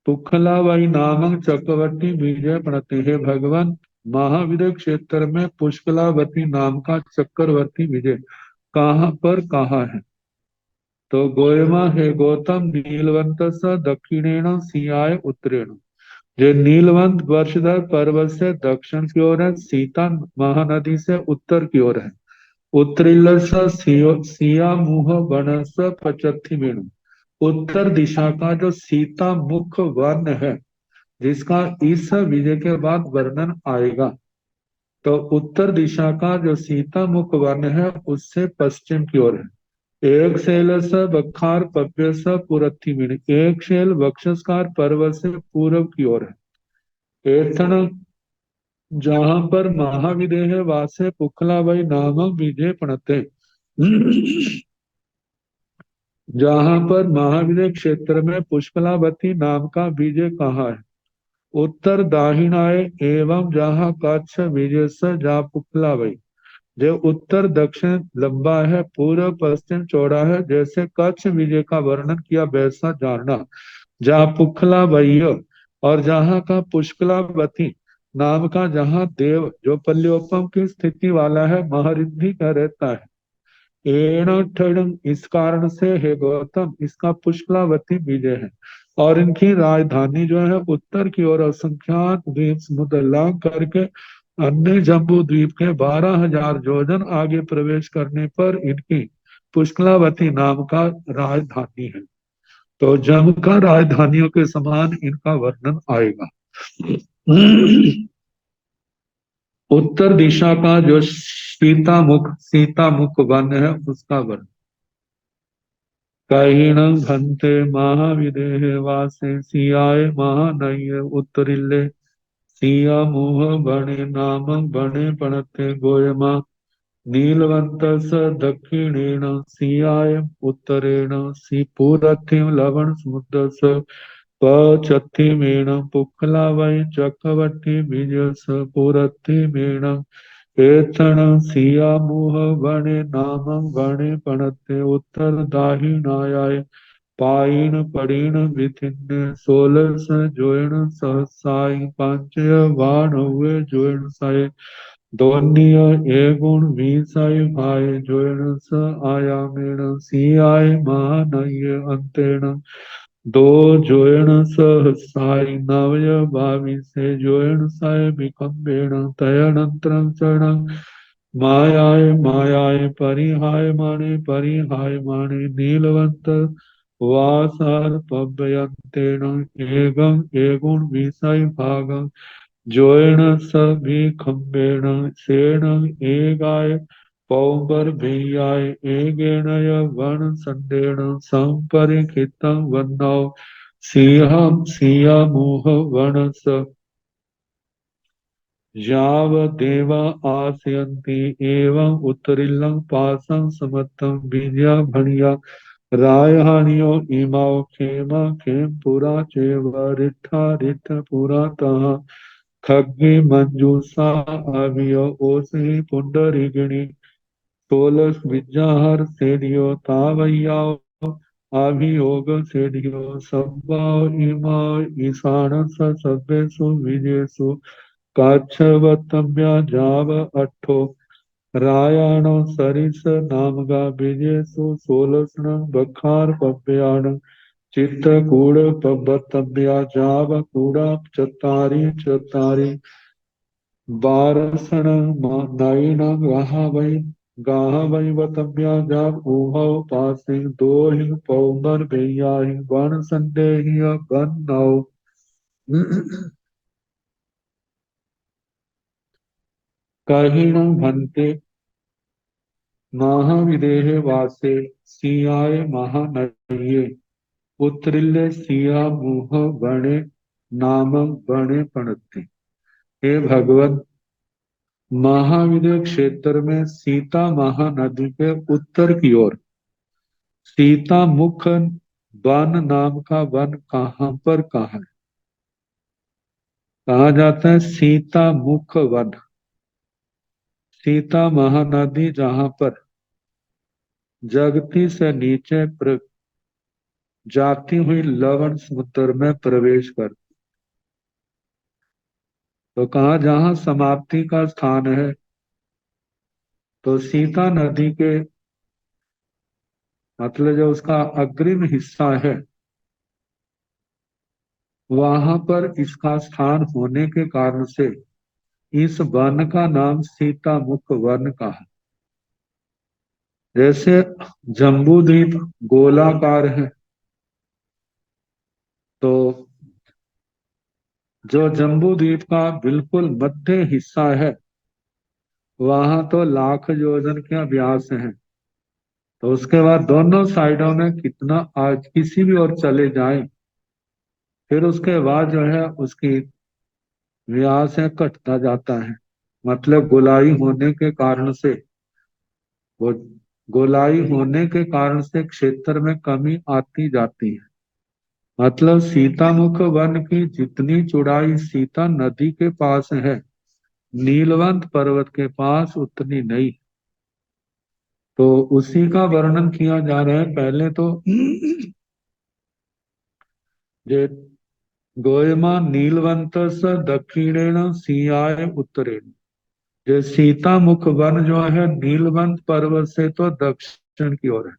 पुखला वही नामक चक्रवर्ती विजय प्रणति। हे भगवान, महाविदेह क्षेत्र में पुष्कलावती नाम का चक्रवर्ती विजय कहाँ पर कहाँ है? तो गोयमा हे गौतम नीलवंत स दक्षिणेण सियाय उत्तरेण। जो नीलवंत वर्षधर पर्वत से दक्षिण की ओर है, सीता महानदी से उत्तर की ओर है। उत्तरिलस सिया मुह वनस पचत्थिमेण। उत्तर दिशा का जो सीता मुख वन है, जिसका इस विजय के बाद वर्णन आएगा। तो उत्तर दिशा का जो सीता मुख वन है, उससे पश्चिम की ओर है। एक शैलस बखार पव्यस पुरथिमीण। एक शैल वक्षस्कार पर्वत से पूर्व की ओर है। एथन जहां पर महाविदेह वासे पुखला वही नामक विजय पणते। जहां पर महाविदेह क्षेत्र में पुष्कलावती नाम का विजय कहा है? उत्तर दाहिनाए एवं जहां कच्छ विजय से जा पुखला वही। जो उत्तर दक्षिण लंबा है, पूर्व पश्चिम चौड़ा है, जैसे कच्छ विजय का वर्णन किया वैसा जानना। जहाँ पुखला वह्य और जहाँ का पुष्कलावती नाम का जहाँ देव जो पल्योपम की स्थिति वाला है, महरिद्धि का रहता है। एण ठण, इस कारण से हे गौतम, इसका पुष्कलावती विजय है। और इनकी राजधानी जो है उत्तर की ओर असंख्यात द्वीप समुद्र लांग करके अन्य जम्बू द्वीप के 12,000 योजन आगे प्रवेश करने पर इनकी पुष्कलावती नाम का राजधानी है। तो जम का राजधानियों के समान इनका वर्णन आएगा। उत्तर दिशा का जो सीता मुख वन है, उसका वर्णन। कहीण भन्ते महाविदेह वासे सियाय महानय उत्तरिले सिया मुह बणे नाम बणे पणते गोयमा नीलवंत स दक्षिणेण सियाय उत्तरेण पूरथिम लवण समुद्र स पचत्थिमेण पुखला वै चक्रवर्ती विजय स पूरथिमेण एथण सिया मुह वणे नाम वणे पणते उत्तर दाहिनायाय पाइन पड़ीण विथिन्न 16 जोइण सहसाई पांचय वाण हुए जोइण साय दोन्य एगुण वीसाई भाई जोइण स आयामेण सियाय महानय अंतेण दो जोइण सहसाई नवय भावी से जोइण साय विकम्बेण तयनंतरं चरण मायाय परिहाय माणे नीलवंत वासार पव्यंतेन एगं एगुण विषय भागं जोएण सभी खंबेण सेण एगाय पौबर भैयाय एगेणय वन संडेण संपरिखितं वन्नौ सिया मुह वनस याव देवा आसयन्ति एवं उत्तरिलं पासं समत्तं विद्या भणिया रायहानियो इमाओ खेम पुरा चेव रिट्ठा पुरा तः खग्गी मंजूसा अभियो ओसही पुंडरीगिणी 16 विद्याहर सेडियो तावैयाओ अभियोग सेडियो सब्बाओ इमा ईशानस सभ्यसु विजेसु काच्छवतम्या जाव अट्ठो रायाणो सरिस नामगा विजयसु 16 बखार पव्याण चित्रकूड़ पब्बतम्या जाव कूड़ा चतारी बारसण नाइण रहा वै गाह वही बतम्या जब ऊहव पासी दो ही पौंदर बेयाही वन संदेही बन नौ कहिण भंते महाविदेह वासे सियाय महानये पुत्रिल्य सिया मुह बणे नाम बणे पणते। हे भगवत, महाविदेह क्षेत्र में सीता महानदी के उत्तर की ओर सीता मुख वन नाम का वन कहाँ पर कहाँ है? कहा जाता है सीता मुख वन। सीता महानदी जहां पर जगती से नीचे जाती हुई लवण समुद्र में प्रवेश कर, तो कहा जहां समाप्ति का स्थान है, तो सीता नदी के मतलब जो उसका अग्रिम हिस्सा है, वहां पर इसका स्थान होने के कारण से इस वन का नाम सीता मुख वन का है। जैसे जम्बू द्वीप गोलाकार है, तो जो जम्बू द्वीप का बिल्कुल मध्य हिस्सा है, वहां तो लाख योजन का व्यास है। तो उसके बाद दोनों साइडों में कितना आज किसी भी ओर चले जाएं, फिर उसके बाद जो है उसकी व्यास है कटता जाता है। मतलब गोलाई होने के कारण से वो गोलाई होने के कारण से क्षेत्र में कमी आती जाती है। मतलब सीतामुख वन की जितनी चौड़ाई सीता नदी के पास है, नीलवंत पर्वत के पास उतनी नहीं। तो उसी का वर्णन किया जा रहा है। पहले तो जे गोयमा नीलवंतस दक्षिणेन सियाय उत्तरेण। जो सीता मुख वन जो है नीलवंत पर्वत से तो दक्षिण की ओर है,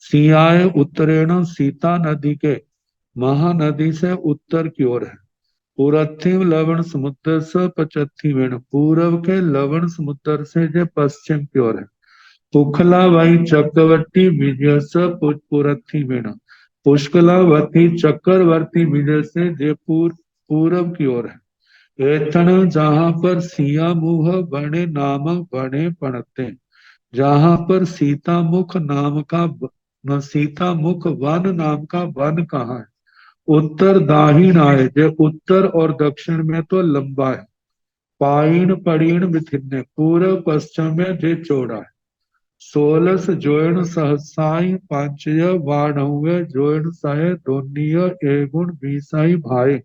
सियाय उत्तरेण सीता नदी के महानदी से उत्तर की ओर है। पूर्वथिम लवण समुद्र से पश्चिमेण, पूर्व के लवण समुद्र से जो पश्चिम की ओर है। पुखलावाई चक्रवर्ती विजय से पूर्वथिमेण, पुष्कलावती चक्रवर्ती विजय से जयपुर पूर्व की ओर है। एतण जहां पर सिया मुह बने नाम बने पड़ते, जहां पर सीता मुख नाम का सीता मुख वन नाम का वन कहाँ है? उत्तर दाहिण आए, जो उत्तर और दक्षिण में तो लंबा है। पाइन पड़ीण विथिन्न, पूर्व पश्चिम में जे चौड़ा है। 16 जोड़ सहसाई पांचय वाणवे जोड़ सहे दोनिय एगुण बीसाई भाई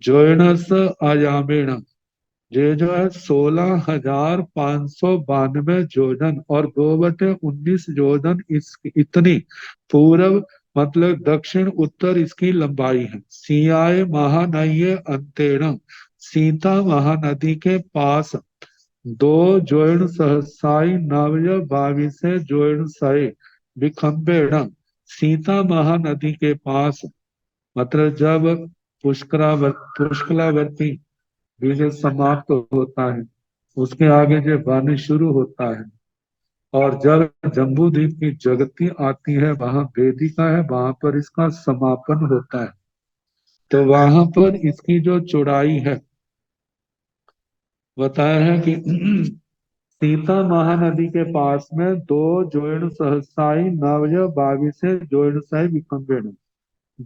जोड़स अयामेण। ये जो है 16,592 योजन और 2/19 योजन इस इतनी पूर्व मतलब दक्षिण उत्तर इसकी लंबाई है। सियाय महानये अंतेण, सीता महानदी के पास दो जोड़ सहसाई नवय बाविसे जोड़ सय विखम्बेण। सीता महानदी के पास मतलब जब पुष्कलावर्ती बीज समाप्त होता है, उसके आगे जो वन शुरू होता है, और जब जम्बू द्वीप की जगती आती है, वहां वेदिका है, वहां पर इसका समापन होता है। तो वहां पर इसकी जो चौड़ाई है बताया है कि सीता महानदी के पास में दो जोड़ सहसाई नवय बाविसे जोड़ सही विखम्बेण,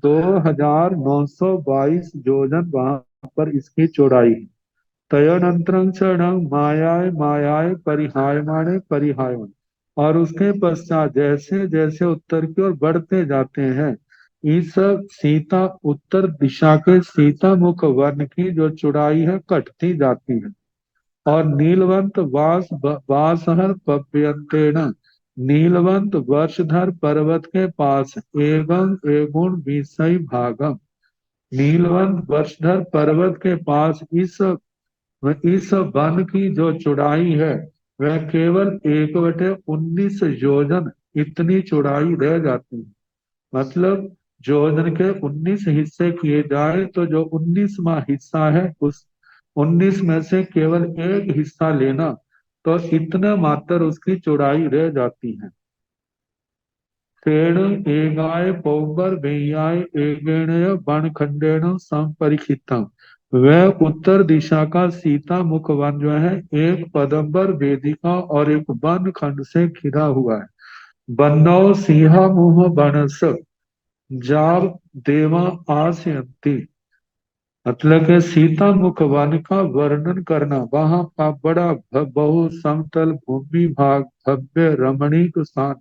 2,922 योजन वहां पर इसकी चौड़ाई है। तयनंतरं क्षणं मायाय मायाय परिहायमाने परिहायमान, और उसके पश्चात जैसे जैसे उत्तर की ओर बढ़ते जाते हैं, इस सीता उत्तर दिशा के सीता मुख वन की जो चौड़ाई है कटती जाती है। और नीलवंत वासहर पव्यंतेन, नीलवंत वर्षधर पर्वत के पास एवं एगुण विषय भागम, नीलवंत वर्षधर पर्वत के पास इस वन की जो चौड़ाई है वह केवल 1/19 योजन इतनी चौड़ाई रह जाती है। मतलब योजन के 19 हिस्से किए जाए तो जो 19वां हिस्सा है, उस 19 में से केवल एक हिस्सा लेना तो इतना मात्र उसकी चौड़ाई रह जाती है। तेण एगाय पौगर वेयाय एगेणय वनखंडेन संपरिखितम। वह उत्तर दिशा का सीता मुख वन जो है एक पदंबर वेदिका और एक वन खंड से घिरा हुआ है। बन्नो सिंहा मुह बनस जाव देवा आसयंती। मतलब कि सीता मुख वन का वर्णन करना, वहां का बड़ा बहु समतल भूमि भाग भव्य रमणीक स्थान,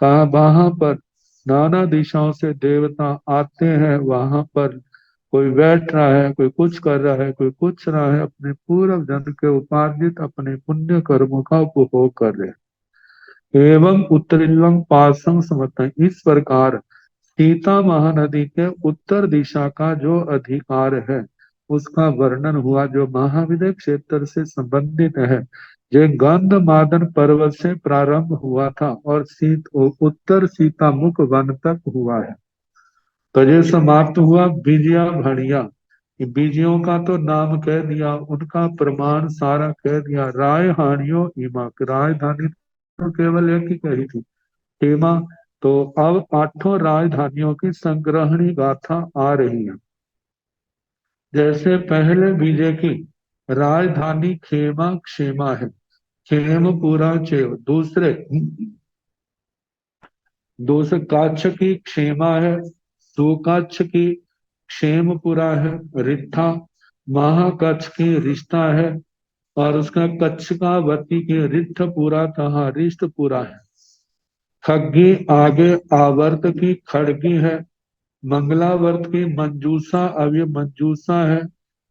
कहा वहां पर नाना दिशाओं से देवता आते हैं। वहां पर कोई बैठ रहा है, कोई कुछ कर रहा है, कोई कुछ रहा है, अपने पूर्व जन्म के उपार्जित अपने पुण्य कर्मों का उपभोग कर रहे हैं। एवं उत्तरिलंग पासंग समर्थ, इस प्रकार सीता महानदी के उत्तर दिशा का जो अधिकार है उसका वर्णन हुआ, जो महाविद्य क्षेत्र से संबंधित है, जो गंधमादन पर्वत से प्रारंभ हुआ था और उत्तर सीतामुख वन तक हुआ है। तो ये समाप्त हुआ बीजिया भणिया। बीजियों का तो नाम कह दिया, उनका प्रमाण सारा कह दिया। राय हानियो इमा, राजधानी तो केवल एक ही कही थी, हेमा। तो अब आठों राजधानियों की संग्रहणी गाथा आ रही है। जैसे पहले विजय की राजधानी खेमा क्षेमा है, खेमपुरा चेव। दूसरे दूसरे काच्छ की क्षेमा है, सुकाच्छ की क्षेमपुरा है, रिट्ठा। महाकच्छ की रिश्ता है, और उसका कच्छ का वती की रिट्ठपुरा तथा रिष्टपुरा है। खग्गी आगे आवर्त की खड़गी है, मंगलावर्त की मंजूसा अव्य मंजूसा है,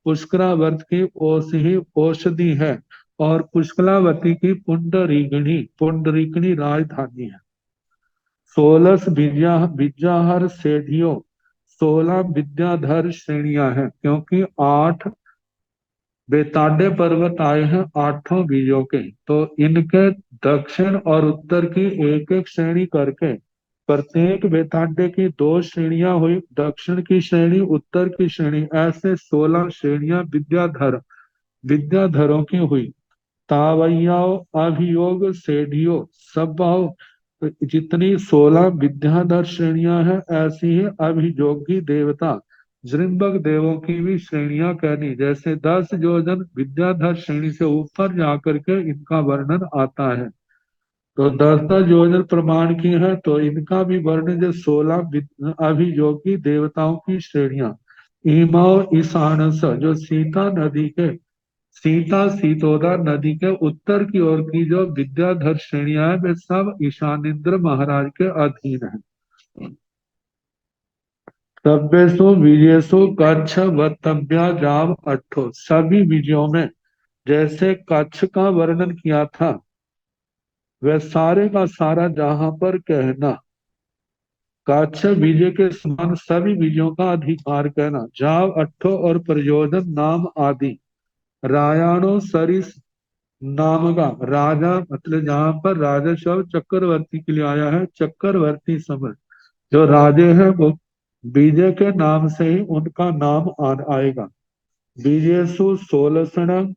पुष्करावर्त की औषधि औषधि है, और पुष्कलावती की पुंडरीकणी पुंडरीकणी राजधानी है। 16 विद्याहर सेठियों, 16 विद्याधर श्रेणियां हैं, क्योंकि 8 बेताड्य पर्वत आए हैं आठों बीजों के। तो इनके दक्षिण और उत्तर की एक एक श्रेणी करके प्रत्येक बेताड्य की 2 श्रेणियां हुई, दक्षिण की श्रेणी उत्तर की श्रेणी, ऐसे 16 श्रेणियां विद्याधरों की हुई। तावैयाओ अभियोग सेढ़ियो सब भाव। जितनी 16 विद्याधर श्रेणियां हैं, ऐसी ही अभियोगी देवता जृंबक देवों की भी श्रेणियां कहनी। जैसे 10 योजन विद्याधर श्रेणी से ऊपर जाकर के इनका वर्णन आता है, तो 10 योजन प्रमाण की है, तो इनका भी वर्णन जो 16 अभियोगी देवताओं की श्रेणियां। इमाओ ईशानस, जो सीता सीतोदा नदी के उत्तर की ओर की जो विद्याधर श्रेणियां है, वे सब ईशानेन्द्र महाराज के अधीन है। सभ्यसु विजयसु कच्छ वक्तव्या जाव अट्ठो, सभी विजयों में जैसे कच्छ का वर्णन किया था, वह सारे का सारा जहां पर कहना। कच्छ विजय के समान सभी विजयों का अधिकार कहना। जाव अट्ठो और प्रयोजन नाम आदि। रायाणो सरिस नाम का राजा, मतलब जहां पर राजा शब्द चक्रवर्ती के लिए आया है, चक्रवर्ती समझ जो राजे हैं वो विजय के नाम से ही उनका नाम आएगा। विजयसु 16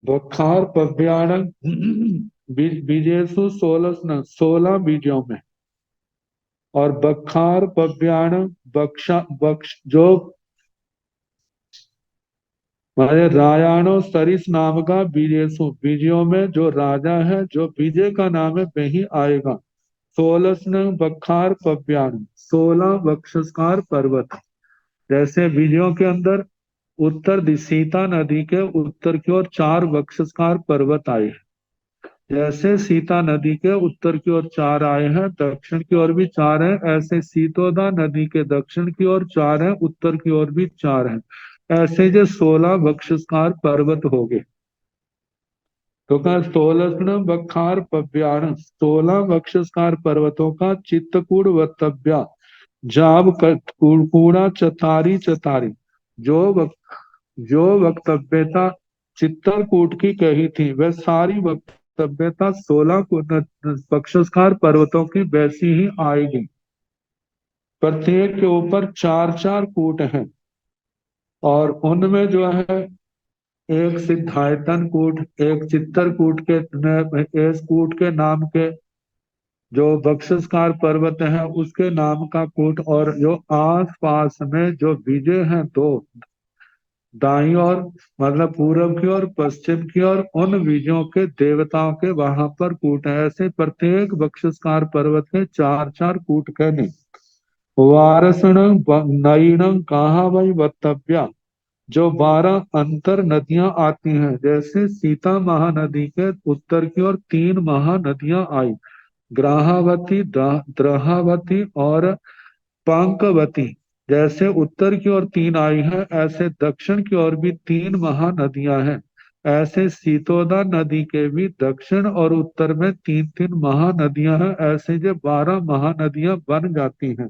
बखार पव्याण, विजयसु 16 बीजों में, और बखार पव्याण बक्षा बक्ष जो हमारे रायाणो सरिस नाम का विजयसु, विजयों में जो राजा है, जो विजय का नाम है वही आएगा। 16 बखार पव्याण, 16 वक्षस्कार पर्वत। जैसे विजयों के अंदर सीता नदी के उत्तर की ओर 4 वक्षस्कार पर्वत आए हैं। जैसे सीता नदी के उत्तर की ओर 4 आए हैं, दक्षिण की ओर भी 4 हैं, ऐसे सीतोदा नदी के दक्षिण की ओर 4 हैं, उत्तर की ओर भी 4 हैं। ऐसे जो 16 वक्षस्कार पर्वत हो गए। तो कहा 16 बखार पव्याण, 16 वक्षस्कार पर्वतों का चित्तकूट वक्तव्या जाब कूड़ा चतारी चतारी, जो जो वक्तव्यता चित्तरकूट की कही थी, वह सारी वक्तव्यता 16 वक्षस्कार पर्वतों की वैसी ही आएगी। प्रत्येक के ऊपर 4 4 कूट हैं, और उनमें जो है एक सिद्धायतन कूट, एक चित्तरकूट के इस कूट के नाम के जो बख्शिशकार पर्वत है उसके नाम का कूट, और जो आस पास में जो विजय हैं दो, दाई और मतलब पूरब की और पश्चिम की, और उन विजयों के देवताओं के वहां पर कूट है। ऐसे प्रत्येक बख्शिशकार पर्वत के चार चार कूट कहने। वारसण नयनम कहा वही वक्तव्या, जो 12 अंतर नदियां आती हैं, जैसे सीता महानदी के उत्तर की ओर 3 महानदियां आई, ग्राहावती, द्रहावती और पांकवती। जैसे उत्तर की ओर 3 आई हैं, ऐसे दक्षिण की ओर भी 3 महानदियां हैं। ऐसे सीतोदा नदी के भी दक्षिण और उत्तर में 3 3 महानदियां हैं। ऐसे जो 12 महानदियां बन जाती हैं,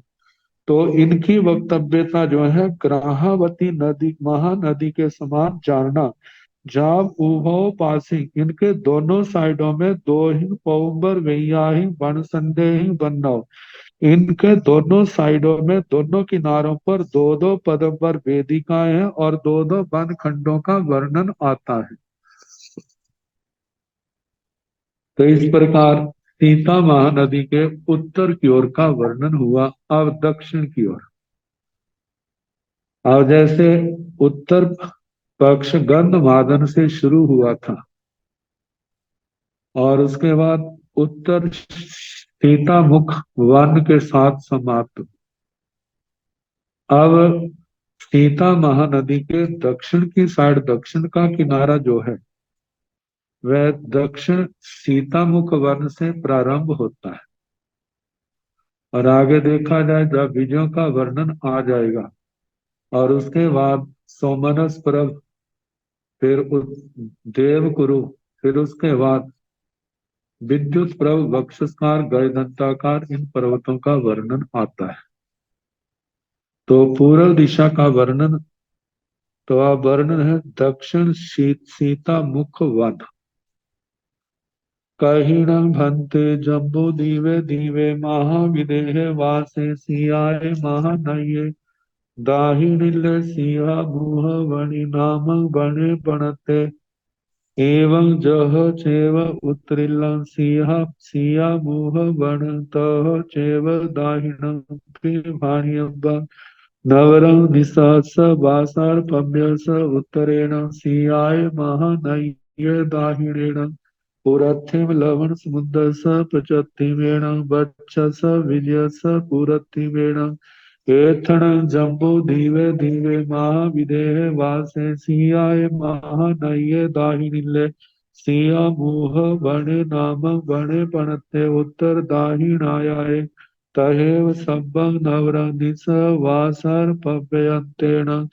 तो इनकी वक्तव्यता जो है ग्राहावती नदी महानदी के समान जानना। जाब उभौ पासी, इनके दोनों साइडों में दो ही पौबर वैयाही बन संदेही बन्नौ, इनके दोनों साइडों में दोनों किनारों पर दो दो पदम्बर वेदिकाएं हैं और दो दो वन खंडों का वर्णन आता है। तो इस प्रकार सीता महानदी के उत्तर की ओर का वर्णन हुआ। अब दक्षिण की ओर, अब जैसे उत्तर पक्ष गंधमादन से शुरू हुआ था और उसके बाद उत्तर सीतामुख वन के साथ समाप्त। अब सीता महानदी के दक्षिण की साइड, दक्षिण का किनारा जो है वह दक्षिण सीतामुख वन से प्रारंभ होता है, और आगे देखा जाए जब विजयों का वर्णन आ जाएगा, और उसके बाद सोमनस पर्व, फिर देवकुरु, फिर उसके बाद विद्युत पर्व, वक्षस्कार, गयदंताकार, इन पर्वतों का वर्णन आता है। तो पूर्व दिशा का वर्णन, तो आप वर्णन है दक्षिण सीता मुख वन। कहिणं भन्ते जम्बू दीवे दीवे महाविदेह वासे सियाए महानये, दाहिनिल सिया मुह वणि नाम बणे बनते, एवं जह चेव उत्तरिलं सिया सिया मुह बण तह चेव दाहिनं भाण्यब्बा, नवरं निशास वासार पम्यस उत्तरेण सियाय महानये दाहिणेन, पुरथिम लवण समुद्र स प्रचतिमेण वक्षस विजय स पुरथिमेण, एथण जम्बो धीवे धीवे महाविदेह वासे सियाय महानये दाहिनिले, सिया मुह बणे नाम बणे पणते उत्तर दाहिणायाय, तहेव सब्बं नवरनिस वासर पव्यन्तेन,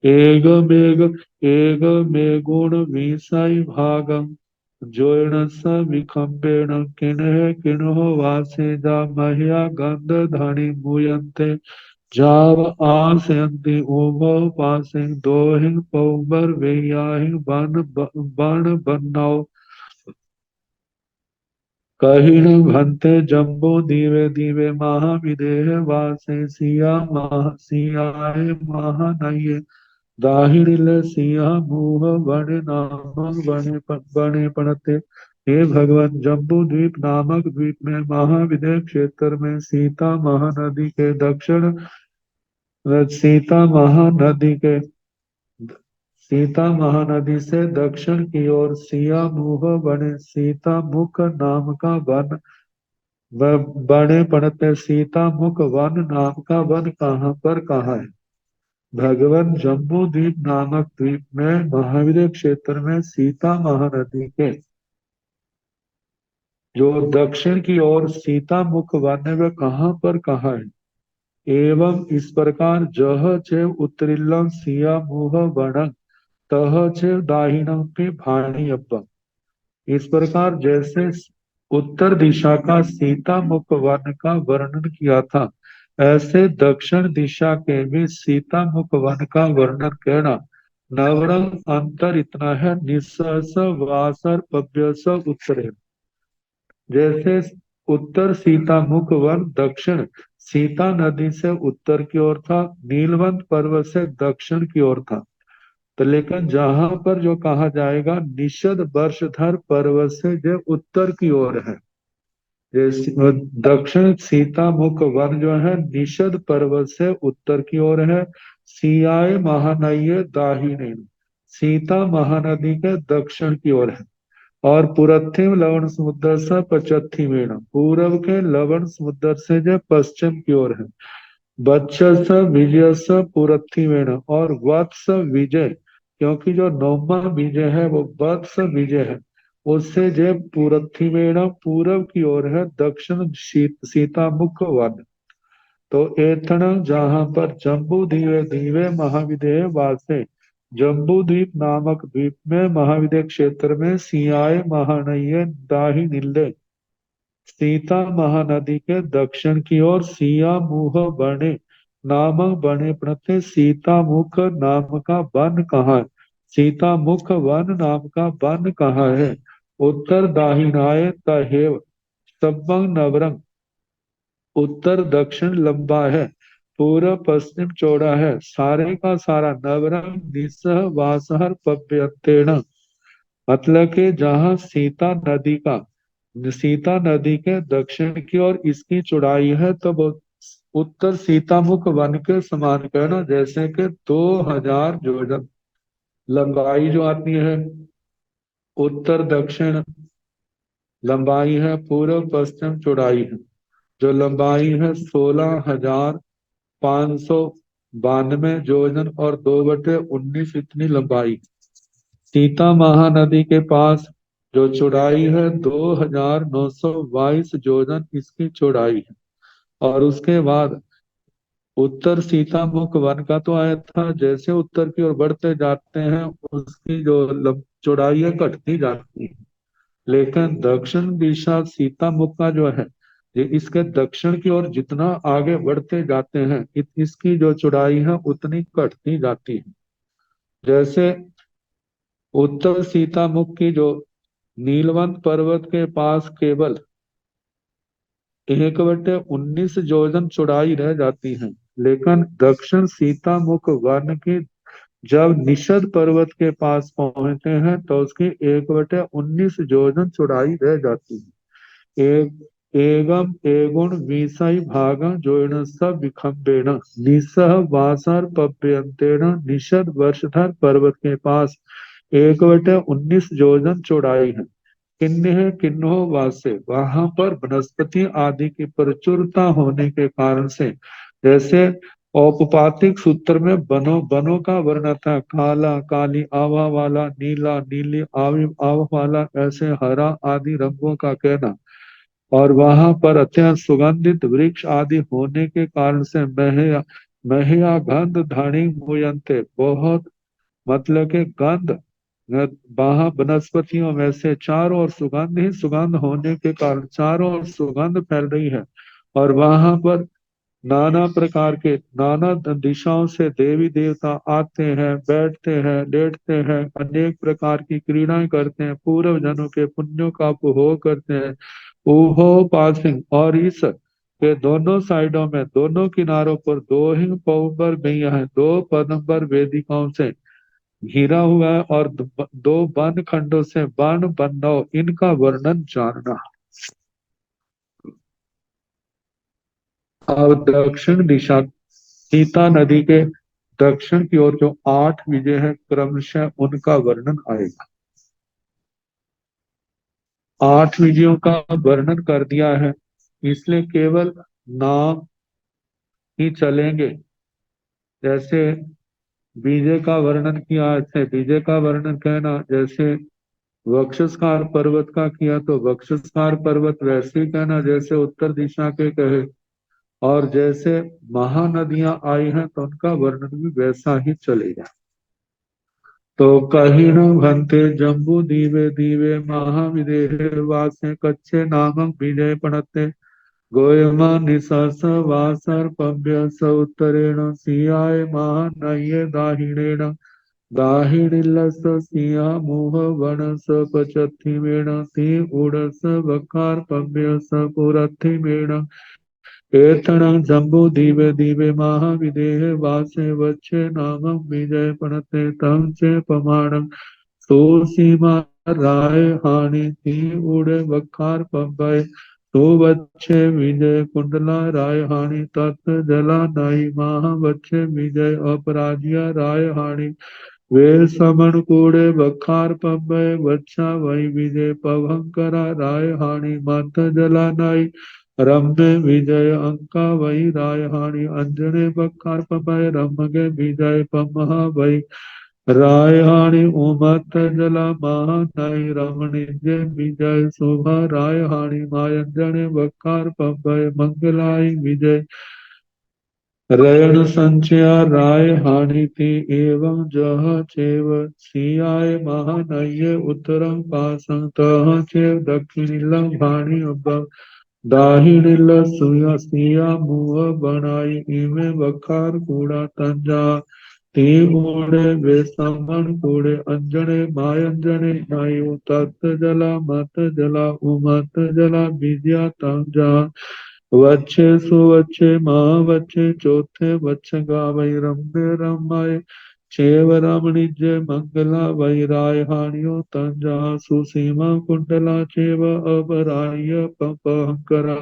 एगमेग एगमेगुण विषय भागं, जोयण स विखम्बेण किन्ह किन्ह वासे जा मह्या गंध धनि मुयन्ते, जाव आसयन्ति उभौ पासे दोहिं पौबर वेयाहि बन बन्नौ, कहिण भंते जम्बो दीवे दीवे महाविदेह वासे सियाए महानये, दाहिड़िल सिया मुह बने नामक बने पड़ते। हे भगवान, जम्बू द्वीप नामक द्वीप में महाविदेह क्षेत्र में सीता महानदी के सीता महानदी से दक्षिण की ओर सिया मुह बने सीता मुख नाम का वन बने पड़ते। सीता मुख वन नाम का वन कहाँ पर कहाँ है? भगवान जम्बू द्वीप नामक द्वीप में महावीर क्षेत्र में सीता महानदी के जो दक्षिण की ओर सीता मुख वन है वह कहाँ पर कहाँ है? एवं इस प्रकार जह चे उत्तरिल्लम सिया मुह वन तह चे दाहिनम पे भाणी अब्बा, इस प्रकार जैसे उत्तर दिशा का सीता मुख वन का वर्णन किया था, ऐसे दक्षिण दिशा के भी सीता मुख वन का वर्णन कहना। नवरंग अंतर इतना है, निस्स वासर पव्यस उत्तरे, जैसे उत्तर सीता मुख वन दक्षिण सीता नदी से उत्तर की ओर था, नीलवंत पर्वत से दक्षिण की ओर था, तो लेकिन जहां पर जो कहा जाएगा निषद वर्षधर पर्वत से जो उत्तर की ओर है, जैसे दक्षिण सीतामुख वन जो है निषद पर्वत से उत्तर की ओर है। सियाय महानये दाहिने, सीता महानदी के दक्षिण की ओर है। और पुरथिम लवण समुद्र से पश्चिमेण, पूरब के लवण समुद्र से जो पश्चिम की ओर है। वत्स विजय स पुरथिमेण, और वत्स विजय, क्योंकि जो नौमा विजय है वो वत्स विजय है, उससे जो पुरथिमेण पूरब की ओर है दक्षिण सीतामुख वन। तो एथण जहां पर जम्बू दीवे दीवे महाविदेह वासे, जम्बू द्वीप नामक द्वीप में महाविदेह क्षेत्र में सियाय महानये दाही नीले, सीता महानदी के दक्षिण की ओर सिया मुह बने नामक बने प्रत्यय सीता मुख नाम का वन कहाँ है? सीता मुख वन नाम का वन कहाँ है? उत्तर दाहिनाय तहेव सबंग नवरंग, उत्तर दक्षिण लंबा है, पूर्व पश्चिम चौड़ा है, सारे का सारा नवरंग निसह वासहर पव्यतेण, मतलब कि जहाँ सीता नदी के दक्षिण की ओर इसकी चौड़ाई है, तो वो उत्तर सीतामुख वन के समान कहना, जैसे कि 2000 योजन लंबाई जो आती है, उत्तर दक्षिण लंबाई है, पूर्व पश्चिम चौड़ाई है। जो लंबाई है 16,592 योजन और 2/19 इतनी लंबाई। सीता महानदी के पास जो चौड़ाई है 2,922 योजन इसकी चौड़ाई है। और उसके बाद उत्तर सीतामुख वन का तो आया था, जैसे उत्तर की ओर बढ़ते जाते हैं उसकी जो चौड़ाई है घटती जाती है। लेकिन दक्षिण दिशा सीतामुख का जो है, ये इसके दक्षिण की ओर जितना आगे बढ़ते जाते हैं इसकी जो चौड़ाई है उतनी घटती जाती है। जैसे उत्तर सीतामुख की जो नीलवंत पर्वत के पास केवल 1/19 योजन चौड़ाई रह जाती है, लेकिन दक्षिण सीतामुख वन की जब निषद पर्वत के पास पहुंचते हैं तो उसकी 1/19 योजन चौड़ाई रह जाती है। एक एगम एगुण विषय भागं जोड़ सब विखम्बेण निसह वासर पव्यंतेण, निषद वर्षधर पर्वत के पास 1/19 योजन चौड़ाई है। किन्ह किन्हो वासे, वहां पर वनस्पति आदि की प्रचुरता होने के कारण से, जैसे औपपातिक सूत्र में वनों का वर्णन था, काला काली आवा वाला, नीला नीली आवी आवा वाला, ऐसे हरा आदि रंगों का कहना। और वहां पर अत्यंत सुगंधित वृक्ष आदि होने के कारण से महया महया गंध धनी मुयंते, बहुत मतलब के गंध, वहां वनस्पतियों में से चारों ओर सुगंध ही सुगंध होने के कारण चारों ओर सुगंध फैल रही है। और वहां पर नाना प्रकार के नाना दिशाओं से देवी देवता आते हैं, बैठते हैं, लेटते हैं, अनेक प्रकार की क्रीड़ाएं करते हैं, पूर्व जनों के पुण्यों का उपभोग करते हैं। उहो पासिंग, और इस के दोनों साइडों में दोनों किनारों पर दो ही पौबर गैया है, दो पदम्बर वेदिकाओं से घिरा हुआ है, और दो वन खंडों से वन बन्नौ, इनका वर्णन जानना। अब दक्षिण दिशा सीता नदी के दक्षिण की ओर जो 8 विजय है क्रमशः उनका वर्णन आएगा। 8 विजयों का वर्णन कर दिया है, इसलिए केवल नाम ही चलेंगे। जैसे विजय का वर्णन किया, ऐसे विजय का वर्णन कहना, जैसे वक्षस्कार पर्वत का किया तो वक्षस्कार पर्वत वैसे ही कहना जैसे उत्तर दिशा के कहे। और जैसे महानदियां आई हैं तो उनका वर्णन भी वैसा ही चलेगा। तो कही न भंते जम्बू दीवे दीवे महाविदेह वासे कच्चे नामक विजय पणते, गोयमा निशास वासर पव्य स उत्तरेण सियाय महानये दाहिणेन, दाहिणीलस सिया मुह वन स पचथिमेण ती उड़स वकार पव्य स पुरथिमेण, एतणं जम्बू दिवे दिवे महाविदेह वासे वच्चे नामं विजय पणते तम चे पमाणं सोसीमा राय हानि थी उड़े वखार पबय तो वच्चे विजय कुंडला राय हानि तत् जला नाई महा वच्चे विजय अपराजिया राय हानि वे समन कूड़े वखार पबय वच्छा वही विजय पवंकरा राय हानि मत जला नाई रम्य विजय अंका वही राय हानि अंजने बखार पबय रमगे विजय पमहा वही राय हानि उमत जला महा नाई रमणी जय विजय शोभा राय हानि मायंजने बखार पबय मंगलाई विजय रयन संचया राय हानि थी एवं जह चेव सियाय महानय उत्तरं पासं तह चेव दक्षिणिलं भाणि अब्बं दाहिनिल सुया सिया मुह बनाई इमे वखार कूड़ा तंजा ते ओड़े वे समन कूड़े अंजने मायंजने नायु तत् जला मत जला उमत जला विद्या तंजा वच्छे सुवच्छे महावच्छे चौथे वच्छ गावई रम्य रमाय चेव रमणिज मंगला वैराय हानियो तंजा सुसीमा कुंडला चेव अबराय पपहंकरा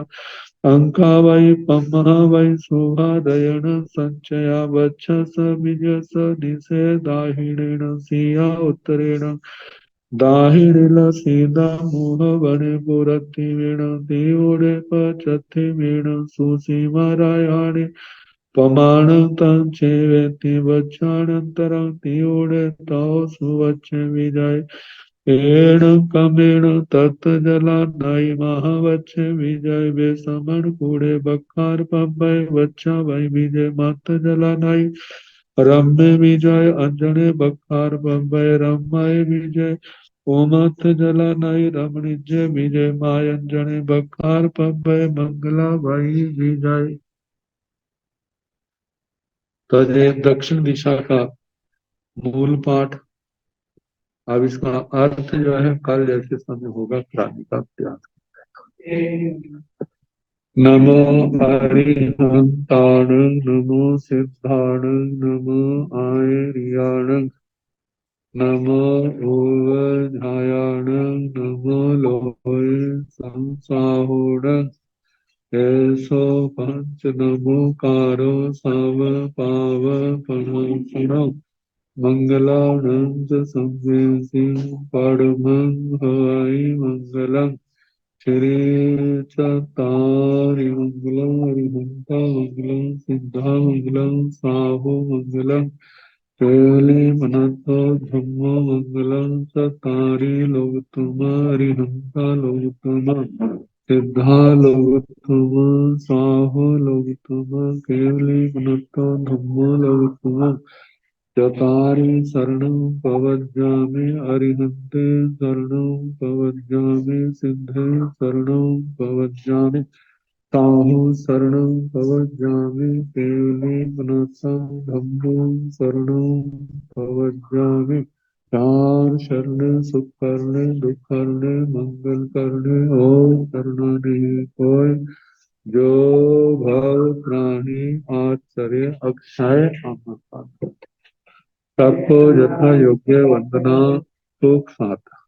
अंका वै पमहा वै शोभा दयन संचया वच्छस विजस निषे दाहिणेन सिया उत्तरेण दाहिड़िल सीधा मुह बने पुरति वीण दीवड़े पचथि वीण सुसीमा रायाणे पमाण तंचे वेति वच्छानंतरं दीवड़े तौ सुवच्छ विजय एण कमेण तत् जला नाई महावच्छ विजय वे समन कूड़े बखार पबय वच्छा वै विजय मत जला नाई रम्य विजय अंजने बखार पबय रमाय विजय ओमथ जला नाई रमणिज विजय मायंजने बखार पबय मंगला भाई विजय। तो ये दक्षिण दिशा का मूल पाठ। अब इसका अर्थ जो है कल जैसे समय होगा क्रांति का अभ्यास। नमो अरिहंताण नमो सिद्धाण नमो आयर्याण नमो ओवधायाण नमो लोय संसाहोण ऐसो पंच नमोकारो सव पाव पणो मंगलानंद संवेसी परमं हरि मंगलम श्री चतारि मंगलम हरिहंता मंगलम सिद्धा मंगलम साहो मंगलम केवली मनतो धम्मो मंगलम चतारि लोकतम हरिहंता लोकतम सिद्धा लोकतम साहो लोकतम केवली मनतो धम्मो लोकतम चतारि शरणं पवज्जामि अरिहन्ते शरणं पवज्जामि सिद्धे शरणं पवज्जामि ताहु शरणं पवज्जामि केवली मनसं धम्मं शरणं पवज्जामि चार शरण सुख करने दुख करने मंगल करने ओम करुणानिधि कोय जो भव प्राणी आचर्य अक्षय अमृत सबको यथा योग्य वंदना सुख साथ।